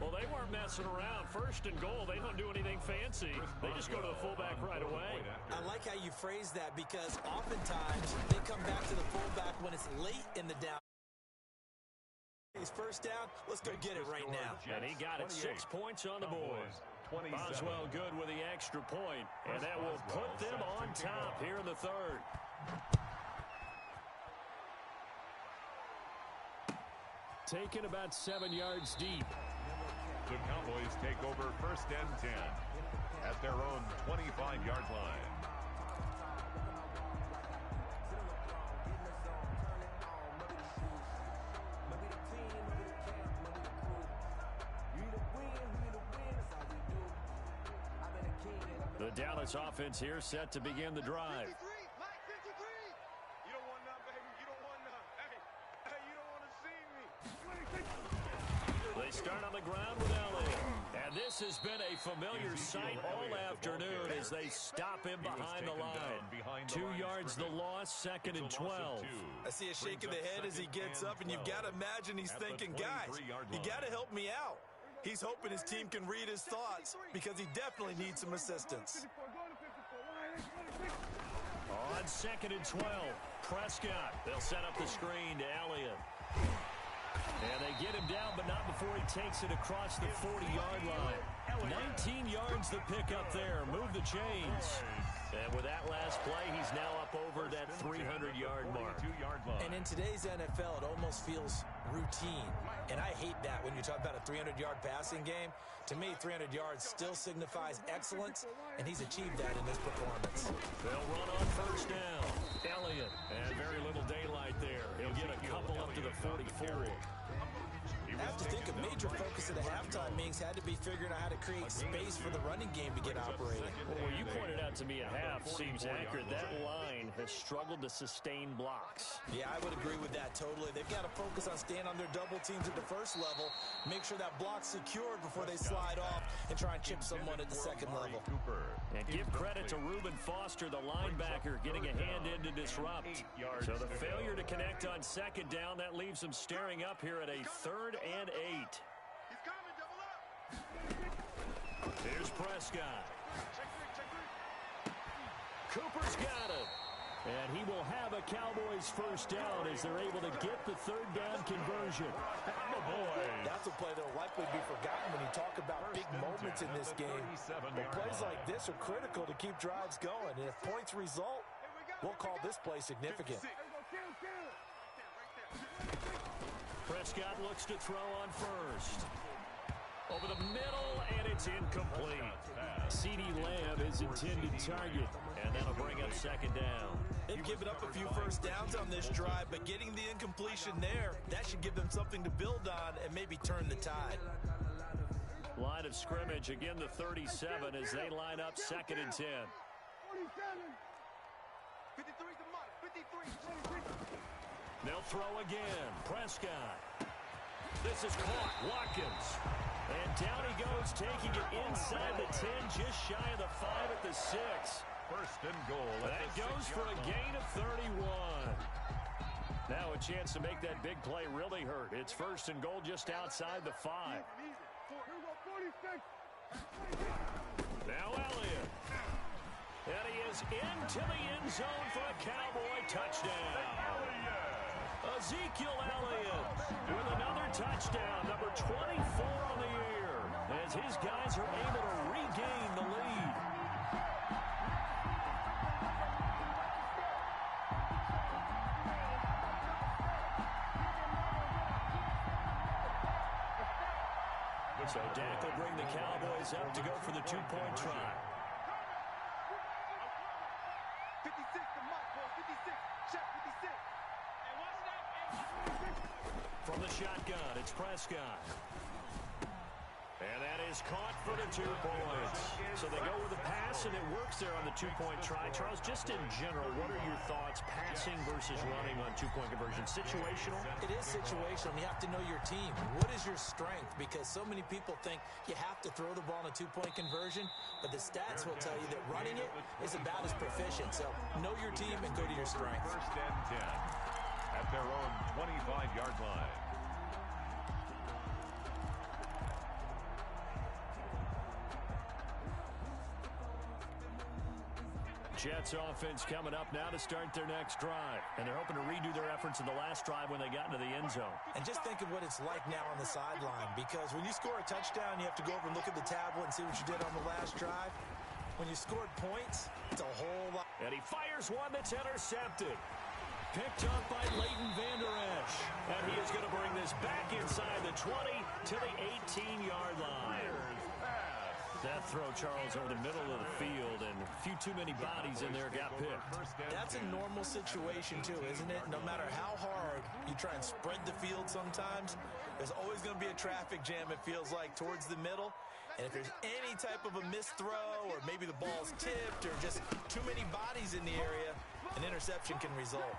Speaker 1: Well, they weren't messing around. 1st and goal, they don't do anything fancy. They just go to the fullback right away.
Speaker 3: I like how you phrase that because oftentimes they come back to the fullback when it's late in the down. His first down, let's go get it right now.
Speaker 1: And he got it. 6 points on the board. Boswell good with the extra point, and that will put them on top here in the 3rd. Taken about 7 yards deep.
Speaker 2: The Cowboys take over 1st and 10 at their own 25-yard line.
Speaker 1: The Dallas offense here set to begin the drive.
Speaker 4: Mike 53. You don't want none, baby. You don't want none. Hey, you don't want to see me.
Speaker 1: They start on the ground with Elliott. And this has been a familiar sight all afternoon as they stop him behind the line. 2 yards the loss, 2nd and 12.
Speaker 3: I see a shake of the head as he gets up, and you've got to imagine he's thinking, guys, you got to help me out. He's hoping his team can read his thoughts because he definitely needs some assistance.
Speaker 1: On 2nd and 12, Prescott. They'll set up the screen to Elliott. And they get him down, but not before he takes it across the 40-yard line. 19 yards the pickup there. Move the chains. And with that last play, he's now up over that 300-yard mark.
Speaker 3: And in today's NFL, it almost feels routine. And I hate that when you talk about a 300-yard passing game. To me, 300 yards still signifies excellence, and he's achieved that in this performance.
Speaker 1: They'll run on 1st down. Elliott, and very little daylight there. He'll get a couple up to the 44.
Speaker 3: I have to think a major focus of the halftime meetings had to be figuring out how to create space for the running game to get operating.
Speaker 1: Well, what you pointed out to me at half seems accurate. That line has struggled to sustain blocks.
Speaker 3: Yeah, I would agree with that totally. They've got to focus on staying on their double teams at the first level, make sure that block's secured before they slide off and try and chip someone at the second level.
Speaker 1: And give credit to Reuben Foster, the linebacker, getting a hand in to disrupt. So the failure to connect on 2nd down, that leaves them staring up here at a 3rd and 8.
Speaker 4: He's coming.
Speaker 1: Here's Prescott. Cooper's got it. And he will have a Cowboys first down as they're able to get the third down conversion.
Speaker 3: That's a play that will likely be forgotten when you talk about big moments in this game. But plays like this are critical to keep drives going. And if points result, we'll call this play significant.
Speaker 1: Prescott looks to throw on first. Over the middle, and it's incomplete. CeeDee Lamb is intended target, and that'll bring up second down.
Speaker 3: They've given up a few first downs on this drive, but getting the incompletion there, that should give them something to build on and maybe turn the tide.
Speaker 1: Line of scrimmage, again the 37 as they line up 2nd and 10.
Speaker 4: 53.
Speaker 1: They'll throw again. Prescott. This is caught. Watkins. And down he goes, taking it inside the 10, just shy of the 5 at the 6.
Speaker 2: First and goal.
Speaker 1: That goes for a gain of 31. Now a chance to make that big play really hurt. It's first and goal just outside the 5. Now Elliott. And he is into the end zone for a Cowboy touchdown. Ezekiel Elliott with another touchdown, number 24 on the year, as his guys are able to regain the lead. So Dak will bring the Cowboys up to go for the two-point try.
Speaker 4: 56 to Mike, boy. 56. Check 56.
Speaker 1: From the shotgun, it's Prescott. And that is caught for the 2 points. So they go with a pass, and it works there on the two-point try. Charles, just in general, what are your thoughts passing versus running on two-point conversion? Situational?
Speaker 3: It is situational. You have to know your team. What is your strength? Because so many people think you have to throw the ball in a two-point conversion, but the stats will tell you that running it is about as proficient. So know your team and go to your strength.
Speaker 2: First and 10 at their own 25-yard line.
Speaker 1: Jets offense coming up now to start their next drive. And they're hoping to redo their efforts in the last drive when they got into the end zone.
Speaker 3: And just think of what it's like now on the sideline, because when you score a touchdown, you have to go over and look at the tablet and see what you did on the last drive. When you scored points, it's a whole lot.
Speaker 1: And he fires one that's intercepted. Picked up by Leighton Vander Esch. And he is going to bring this back inside the 20 to the 18-yard line. That throw, Charles, over the middle of the field, and a few too many bodies in there got picked.
Speaker 3: That's a normal situation, too, isn't it? No matter how hard you try and spread the field sometimes, there's always going to be a traffic jam, it feels like, towards the middle. And if there's any type of a missed throw, or maybe the ball's tipped, or just too many bodies in the area, an interception can result.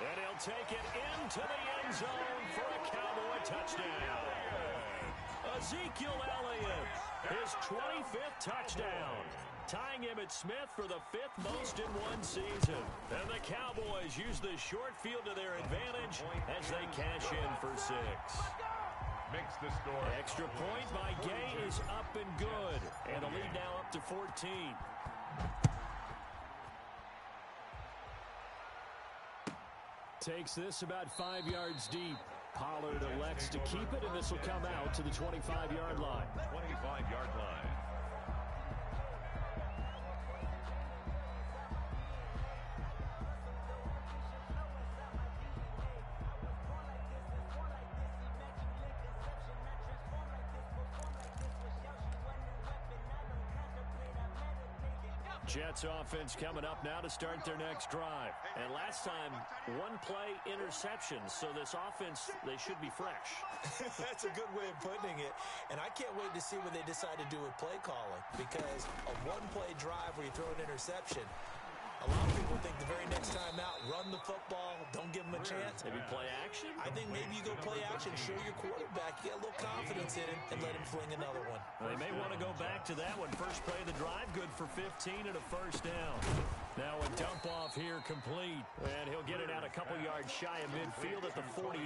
Speaker 1: And he'll take it into the end zone for a Cowboy touchdown. Ezekiel Elliott, his 25th touchdown, tying Emmitt Smith for the 5th most in one season. And the Cowboys use the short field to their advantage as they cash in for 6.
Speaker 2: Makes the score.
Speaker 1: Extra point by Gay is up and good. And the lead now up to 14. Takes this about 5 yards deep. Pollard elects to keep it, and this will come out to the 25-yard line.
Speaker 2: 25-yard line.
Speaker 1: Jets offense coming up now to start their next drive. And last time, one play interceptions. So this offense, they should be fresh.
Speaker 3: That's a good way of putting it. And I can't wait to see what they decide to do with play calling. Because a one-play drive where you throw an interception, a lot of people think the very next time out, run the football, don't give them a chance.
Speaker 1: Maybe play action?
Speaker 3: I think maybe you go play action, show your quarterback, get a little confidence in him, and let him fling another one.
Speaker 1: Well, they may want to go back to that one. First play of the drive, good for 15 and a first down. Now a dump off here complete. And he'll get it out a couple yards shy of midfield at the 48.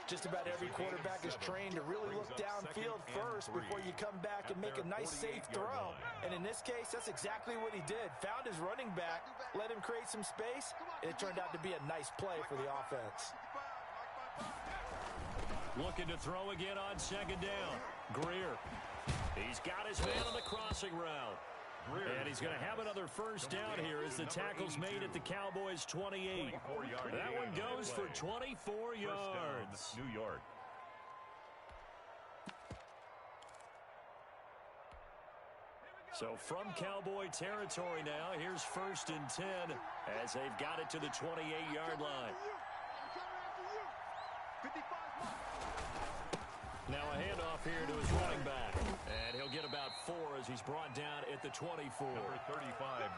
Speaker 3: Just about every quarterback is trained to really look downfield first before you come back and make a nice, safe throw. And in this case, that's exactly what he did. Found his running back, let him create some space, and it turned out to be a nice play for the offense.
Speaker 1: Looking to throw again on second down. Greer. He's got his man on the crossing route. And he's going to have another first down here as the tackle's made at the Cowboys' 28. That one goes for 24 yards.
Speaker 2: New York.
Speaker 1: So from Cowboy territory now, here's 1st and 10 as they've got it to the 28-yard line. Now a handoff here to his running back. And he'll get about 4 as he's brought down at the 24.
Speaker 2: Number 35,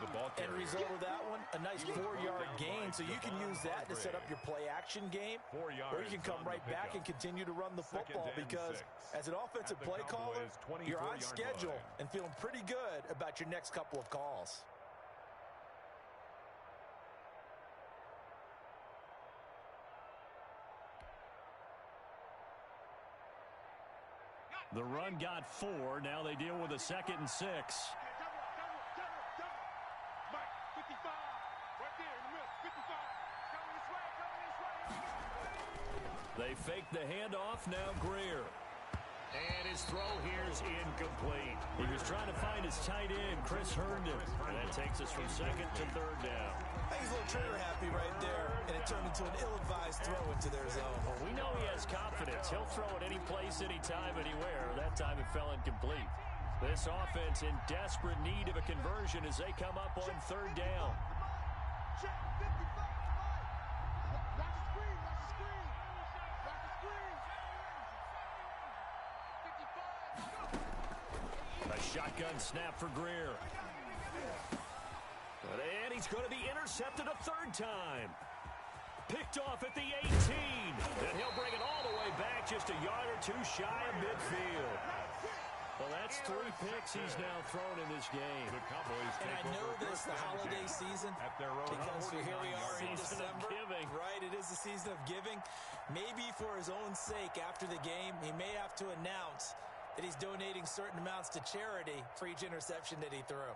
Speaker 2: the ball carrier.
Speaker 3: End result of that one, a nice 4-yard gain. So you can use that to set up your play-action game.
Speaker 2: 4 yards.
Speaker 3: Or you can come right back and continue to run the football because as an offensive play caller, you're on schedule and feeling pretty good about your next couple of calls.
Speaker 1: The run got 4. Now they deal with a 2nd and 6. They fake the handoff. Now Greer. And his throw here's incomplete. He was trying to find his tight end, Chris Herndon. And that takes us from 2nd to 3rd down.
Speaker 3: I think he's a little trigger happy right there, and it turned into an ill-advised throw into their zone.
Speaker 1: Well, we know he has confidence. He'll throw it any place, anytime, anywhere. That time it fell incomplete. This offense in desperate need of a conversion as they come up on 3rd down. A shotgun snap for Greer. And he's going to be intercepted a 3rd time. Picked off at the 18. And he'll bring it all the way back just a yard or 2 shy of midfield. Well, that's 3 picks he's now thrown in this game.
Speaker 2: The Cowboys
Speaker 3: And I know this the holiday season
Speaker 2: at their own
Speaker 3: because here we are in
Speaker 1: Season of
Speaker 3: December.
Speaker 1: giving.
Speaker 3: Right, it is the season of giving. Maybe for his own sake after the game, he may have to announce that he's donating certain amounts to charity for each interception that he threw.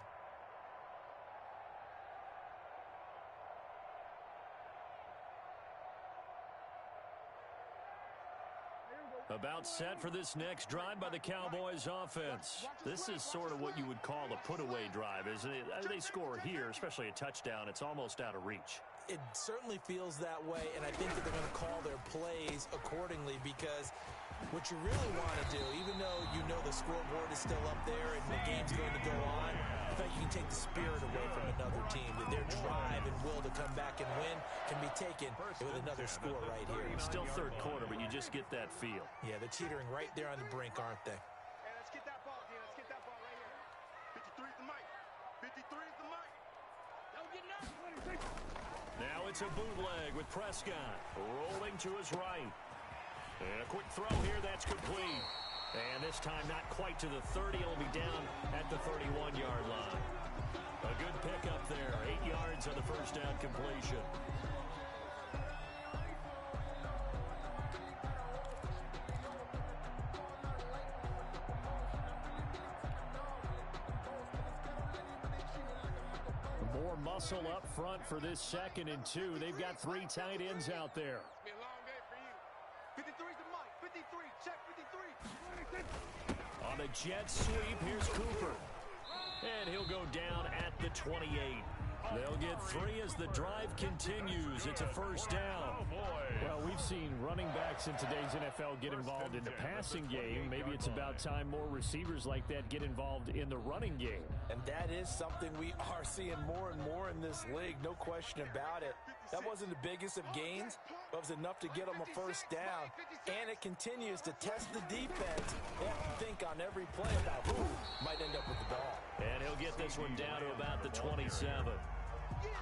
Speaker 1: About set for this next drive by the Cowboys offense. This is sort of what you would call a put-away drive, isn't it? As they score here, especially a touchdown, it's almost out of reach.
Speaker 3: It certainly feels that way, and I think that they're going to call their plays accordingly because what you really want to do, even though you know the scoreboard is still up there and the game's going to go on, I think you can take the spirit away from another team, that their drive and will to come back and win can be taken with another score right here.
Speaker 1: Still 3rd quarter, but you just get that feel.
Speaker 3: Yeah, they're teetering right there on the brink, aren't they?
Speaker 4: Hey, let's get that ball, D. Let's get that ball right here. 53 is the mic. 53 is the mic. Don't get nothing.
Speaker 1: Now it's a bootleg with Prescott rolling to his right. And a quick throw here, that's complete. And this time not quite to the 30. It'll be down at the 31-yard line. A good pickup there. 8 yards on the first down completion. More muscle up front for this 2nd and 2. They've got 3 tight ends out there.
Speaker 4: Be a long day for you. 53 is the mic. 53. Check 53.
Speaker 1: On the jet sweep, here's Cooper. And he'll go down at the 28. They'll get 3 as the drive continues. It's a first down.
Speaker 5: Well, we've seen running backs in today's NFL get involved in the passing game. Maybe it's about time more receivers like that get involved in the running game.
Speaker 3: And that is something we are seeing more and more in this league, no question about it. That wasn't the biggest of gains, but it was enough to get them a first down. And it continues to test the defense. They have to think on every play about who might end up with the ball.
Speaker 1: And he'll get this one down to about the 27.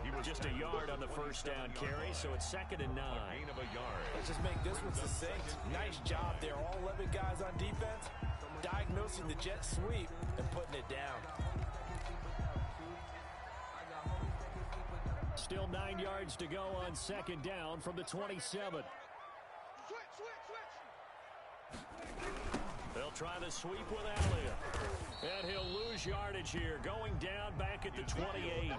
Speaker 1: He was just a yard on the first down carry, so it's 2nd and 9.
Speaker 2: Gain of a yard.
Speaker 3: Let's just make this one succinct. Nice job there. All 11 guys on defense diagnosing the jet sweep and putting it down.
Speaker 1: Still 9 yards to go on 2nd down from the 27.
Speaker 4: Switch.
Speaker 1: They'll try the sweep with Elliott. And he'll lose yardage here, going down back at the 28.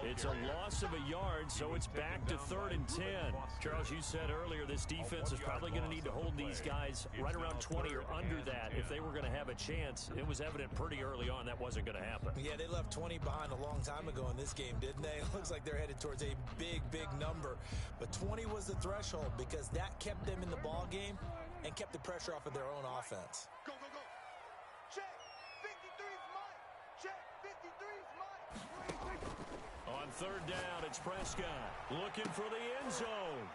Speaker 1: It's a loss of a yard, so it's back to 3rd and 10. Charles, you said earlier this defense is probably going to need to hold these guys right around 20 or under that if they were going to have a chance. It was evident pretty early on that wasn't going to happen.
Speaker 3: Yeah, they left 20 behind a long time ago in this game, didn't they? It looks like they're headed towards a big, big number. But 20 was the threshold because that kept them in the ball game and kept the pressure off of their own offense.
Speaker 4: Go, go, go. Check. 53's mine. Check. 53's mine.
Speaker 1: On 3rd down, it's Prescott looking for the end zone.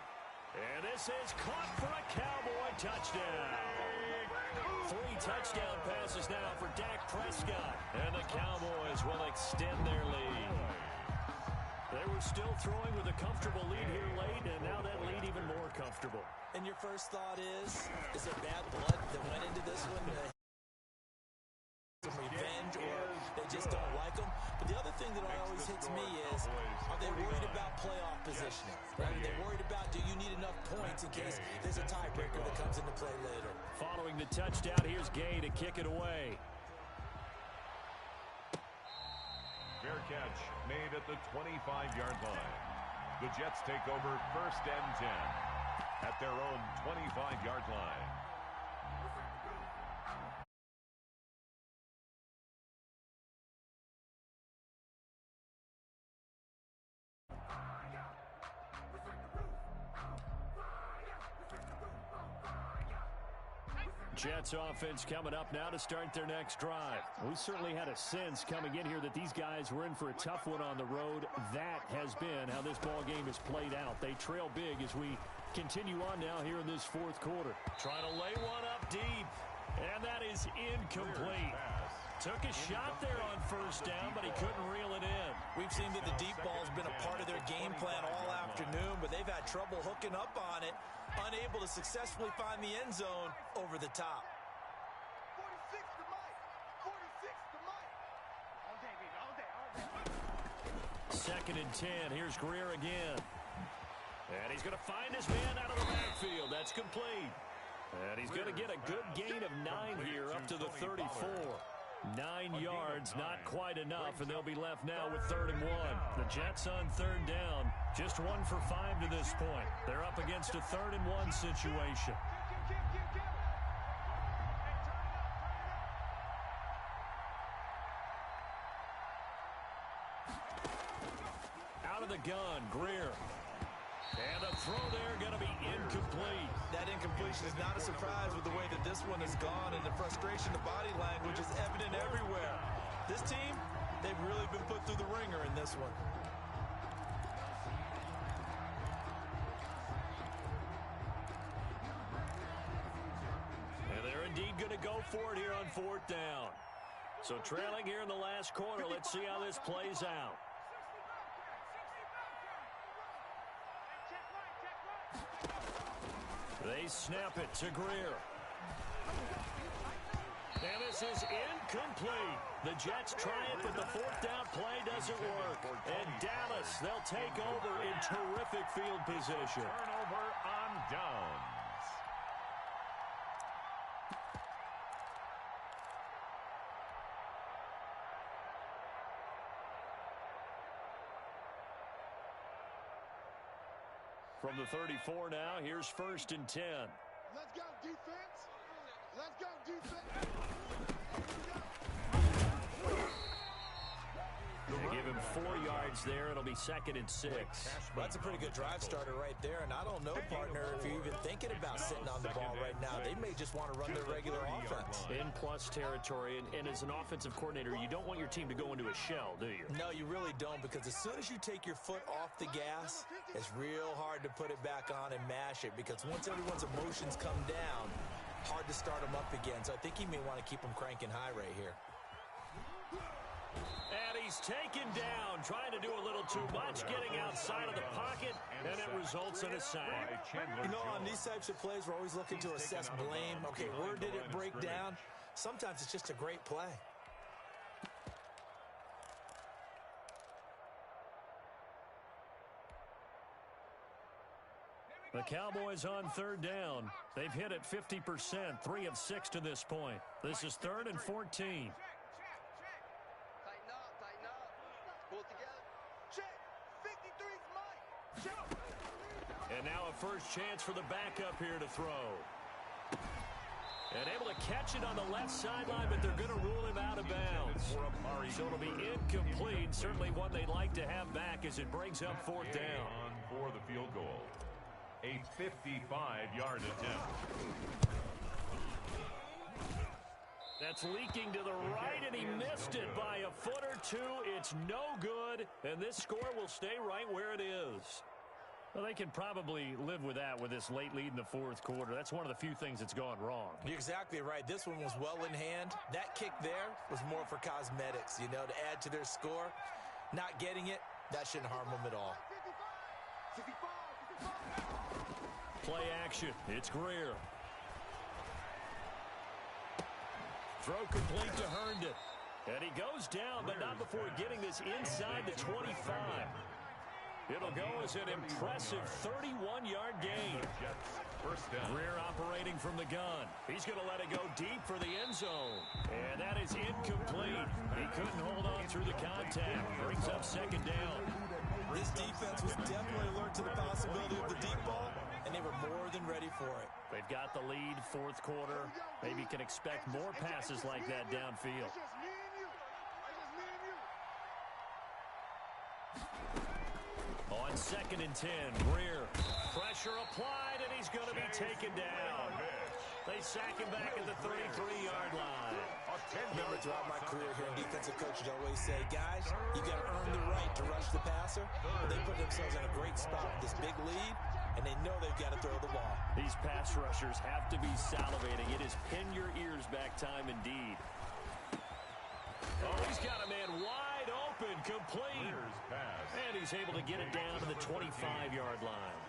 Speaker 1: And this is caught for a Cowboy touchdown. 3 touchdown passes now for Dak Prescott. And the Cowboys will extend their lead. They were still throwing with a comfortable lead here late, and now that lead even more comfortable.
Speaker 3: And your first thought is there bad blood that went into this one? Some revenge, or they just don't like them? But the other thing that always hits me is, are they worried about playoff positioning? Right? Are they worried about, do you need enough points in case there's a tiebreaker that comes into play later?
Speaker 1: Following the touchdown, here's Gay to kick it away.
Speaker 2: Fair catch made at the 25-yard line. The Jets take over 1st and 10 at their own 25-yard line.
Speaker 1: Jets offense coming up now to start their next drive. We certainly had a sense coming in here that these guys were in for a tough one on the road. That has been how this ball game has played out. They trail big as we continue on now here in this 4th quarter. Trying to lay one up deep, and that is incomplete. Took a shot there on 1st down, but he couldn't reel it in.
Speaker 3: We've seen that the deep ball's been a part of their game plan all afternoon, but they've had trouble hooking up on it, unable to successfully find the end zone over the top.
Speaker 4: 46 to Mike. 46 to Mike. All day, baby. All day, all day.
Speaker 1: 2nd and 10. Here's Greer again. And he's going to find his man out of the backfield. That's complete. And he's going to get a good gain of 9 here up to the 34. 9 yards, not quite enough, and they'll be left now with 3rd and 1. The Jets on 3rd down, just 1 for 5 to this point. They're up against a 3rd and 1 situation. Out of the gun, Greer. And the throw there going to be incomplete.
Speaker 3: That incompletion is not a surprise with the way that this one has gone, and the frustration, the body language is evident everywhere. This team, they've really been put through the ringer in this one.
Speaker 1: And they're indeed going to go for it here on 4th down. So trailing here in the last quarter, let's see how this plays out. They snap it to Greer. And this is incomplete. The Jets try it, but the 4th down play doesn't work. And Dallas, they'll take over in terrific field position.
Speaker 2: Turnover on downs.
Speaker 1: From the 34 now, here's 1st and 10.
Speaker 4: Let's go, defense. Let's go, defense.
Speaker 1: They give him 4 yards there. It'll be 2nd and 6.
Speaker 3: Well, that's a pretty good drive starter right there. And I don't know, partner, if you're even thinking about sitting on the ball right now. They may just want to run their regular offense.
Speaker 1: In plus territory, and as an offensive coordinator, you don't want your team to go into a shell, do you?
Speaker 3: No, you really don't, because as soon as you take your foot off the gas, it's real hard to put it back on and mash it, because once everyone's emotions come down, hard to start them up again. So I think he may want to keep them cranking high right here.
Speaker 1: And he's taken down, trying to do a little too much, getting outside of the pocket, and it results in a sack.
Speaker 3: You know, on these types of plays, we're always looking to assess blame. Okay, where did it break down? Sometimes it's just a great play.
Speaker 1: The Cowboys on third down. They've hit it 50%, 3 of 6 to this point. This is 3rd and 14.
Speaker 4: Tighten up, tighten up. Pull it together. Check. 53's Mike. Check.
Speaker 1: And now a first chance for the backup here to throw. And able to catch it on the left sideline, but they're going to rule him out of bounds. So it'll be incomplete. Certainly one they'd like to have back as it brings up 4th down.
Speaker 2: On for the field goal. A 55-yard attempt.
Speaker 1: That's leaking to the right, and he missed it by a foot or two. It's no good, and this score will stay right where it is. Well, they can probably live with that with this late lead in the 4th quarter. That's one of the few things that's gone wrong.
Speaker 3: You're exactly right. This one was well in hand. That kick there was more for cosmetics, to add to their score. Not getting it, that shouldn't harm them at all.
Speaker 4: 55.
Speaker 1: Play action. It's Greer. Throw complete to Herndon. And he goes down, but not before getting this inside the 25. It'll go as an impressive 31-yard gain.
Speaker 2: First down.
Speaker 1: Greer operating from the gun. He's going to let it go deep for the end zone. And that is incomplete. He couldn't hold on through the contact. Brings up 2nd down.
Speaker 3: This defense was definitely alert to the possibility of the deep ball, and they were more than ready for it.
Speaker 1: They've got the lead, 4th quarter. Maybe can expect more passes like that downfield.
Speaker 4: It's just me and you. It's just me and you.
Speaker 1: On 2nd and 10, Greer. Pressure applied, and he's going to be taken down. They sack him back at the 33-yard line.
Speaker 3: Remember, throughout my career here in defensive coaches, I always say, guys, you got to earn the right to rush the passer. But they put themselves in a great spot with this big lead, and they know they've got to throw the ball.
Speaker 1: These pass rushers have to be salivating. It is pin your ears back time indeed. Oh, he's got a man wide open, complete. And he's able to get it down to the 25-yard line.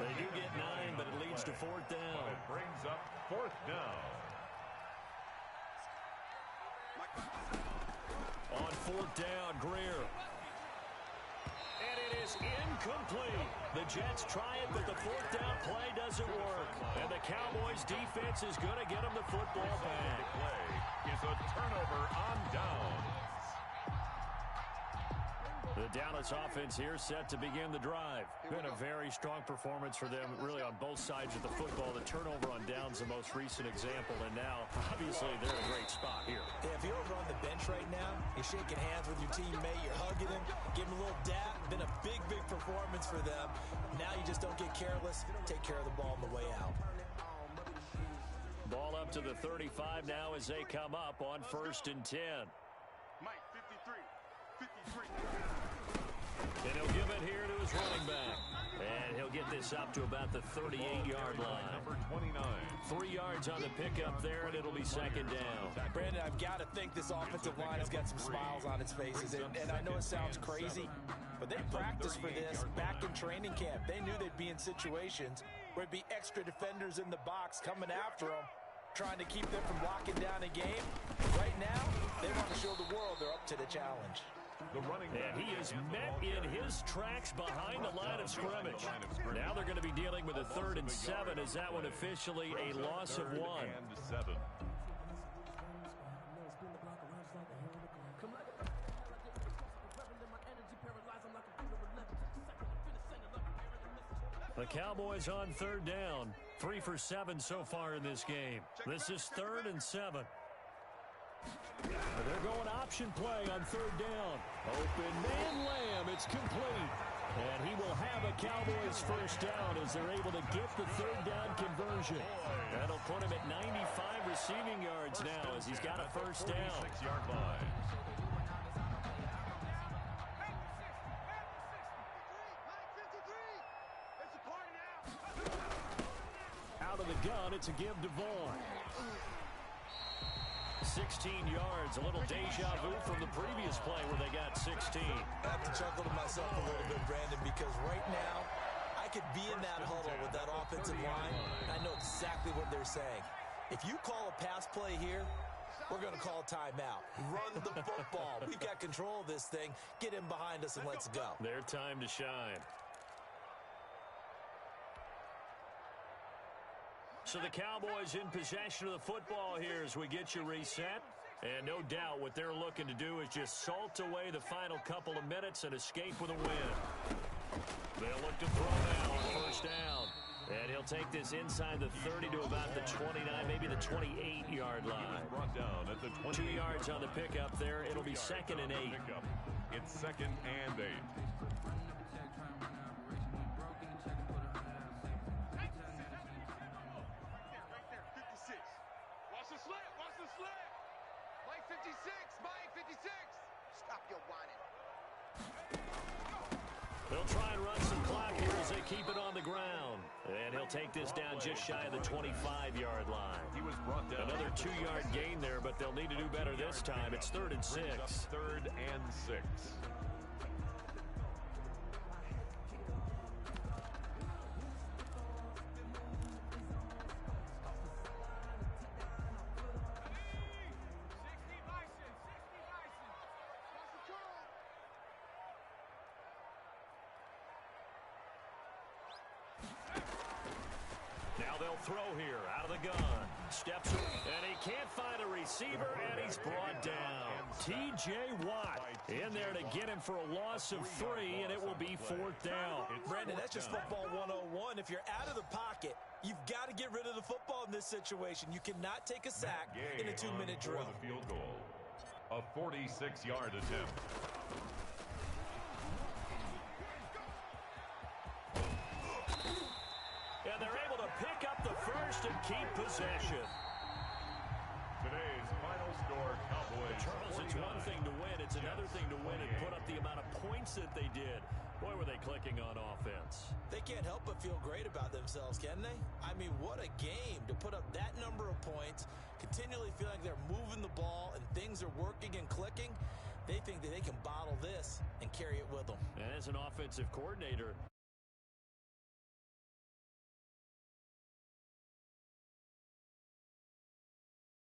Speaker 1: They do get 9, but it leads to 4th down.
Speaker 2: It brings up 4th down.
Speaker 1: On 4th down, Greer. And it is incomplete. The Jets try it, but the 4th down play doesn't work. And the Cowboys defense is going to get them the football back.
Speaker 2: Play is a turnover on down.
Speaker 1: The Dallas offense here set to begin the drive. Been a very strong performance for them, really on both sides of the football. The turnover on downs the most recent example, and now, obviously, they're in a great spot here.
Speaker 3: Yeah, if you're over on the bench right now, you're shaking hands with your teammate, you're hugging him, giving him a little dap. Been a big, big performance for them. Now you just don't get careless. Take care of the ball on the way out.
Speaker 1: Ball up to the 35 now as they come up on 1st and 10.
Speaker 4: Mike, 53.
Speaker 1: And he'll give it here to his running back. And he'll get this up to about the 38-yard line.
Speaker 2: Number 29.
Speaker 1: 3 yards on the pickup there, and it'll be 2nd down.
Speaker 3: Brandon, I've got to think this offensive line has got some smiles on its faces. And I know it sounds crazy, but they practiced for this back in training camp. They knew they'd be in situations where it'd be extra defenders in the box coming after them, trying to keep them from locking down a game. Right now, they want to show the world they're up to the challenge.
Speaker 1: And he is met in his tracks behind the line of scrimmage. Now they're going to be dealing with a 3rd and 7 as that one officially a loss of 1.
Speaker 2: And 7.
Speaker 1: The Cowboys on 3rd down. 3 for 7 so far in this game. This is 3rd and 7. They're going option play on 3rd down. Open man Lamb. It's complete. And he will have a Cowboys first down as they're able to get the 3rd down conversion. That'll put him at 95 receiving yards now as he's got a first down.
Speaker 2: 46-yard line.
Speaker 1: Out of the gun, it's a give to Vaughn. 16 yards, a little deja vu from the previous play where they got 16.
Speaker 3: I have to chuckle to myself a little bit, Brandon, because right now, I could be in that huddle with that offensive line, and I know exactly what they're saying. If you call a pass play here, we're going to call a timeout. Run the football. We've got control of this thing. Get in behind us and let's go.
Speaker 1: Their time to shine. So the Cowboys in possession of the football here as we get you reset. And no doubt what they're looking to do is just salt away the final couple of minutes and escape with a win. They'll look to throw now on first down. And he'll take this inside the 30 to about the 29, maybe the 28-yard line.
Speaker 2: Brought down at the
Speaker 1: 2 yards on the pickup there. It'll be 2nd and 8.
Speaker 2: It's 2nd and 8.
Speaker 4: Watch the slip. Watch the slip. Mike 56. Mike 56. Stop your whining.
Speaker 1: They'll try and run some clock here as they keep it on the ground. And he'll take this down just shy of the 25-yard line.
Speaker 2: He was brought down.
Speaker 1: Another 2-yard gain there, but they'll need to do better this time. It's 3rd and 6.
Speaker 2: 3rd and 6.
Speaker 1: Now they'll throw here out of the gun. Steps and he can't find a receiver, and he's brought down. T.J. Watt in there to get him for a loss of 3, and it will be 4th down.
Speaker 3: Brandon, that's just football 101. If you're out of the pocket, you've got to get rid of the football in this situation. You cannot take a sack in a 2-minute drill.
Speaker 2: The field goal. A 46-yard attempt.
Speaker 1: And they're able to pick up the first and keep possession.
Speaker 2: Today's final score, Cowboys.
Speaker 1: Charles, it's one thing to win. It's another thing to win and put up the amount of points that they did. Boy, were they clicking on offense.
Speaker 3: They can't help but feel great about themselves, can they? I mean, what a game to put up that number of points, continually feel like they're moving the ball and things are working and clicking. They think that they can bottle this and carry it with them.
Speaker 1: And as an offensive coordinator,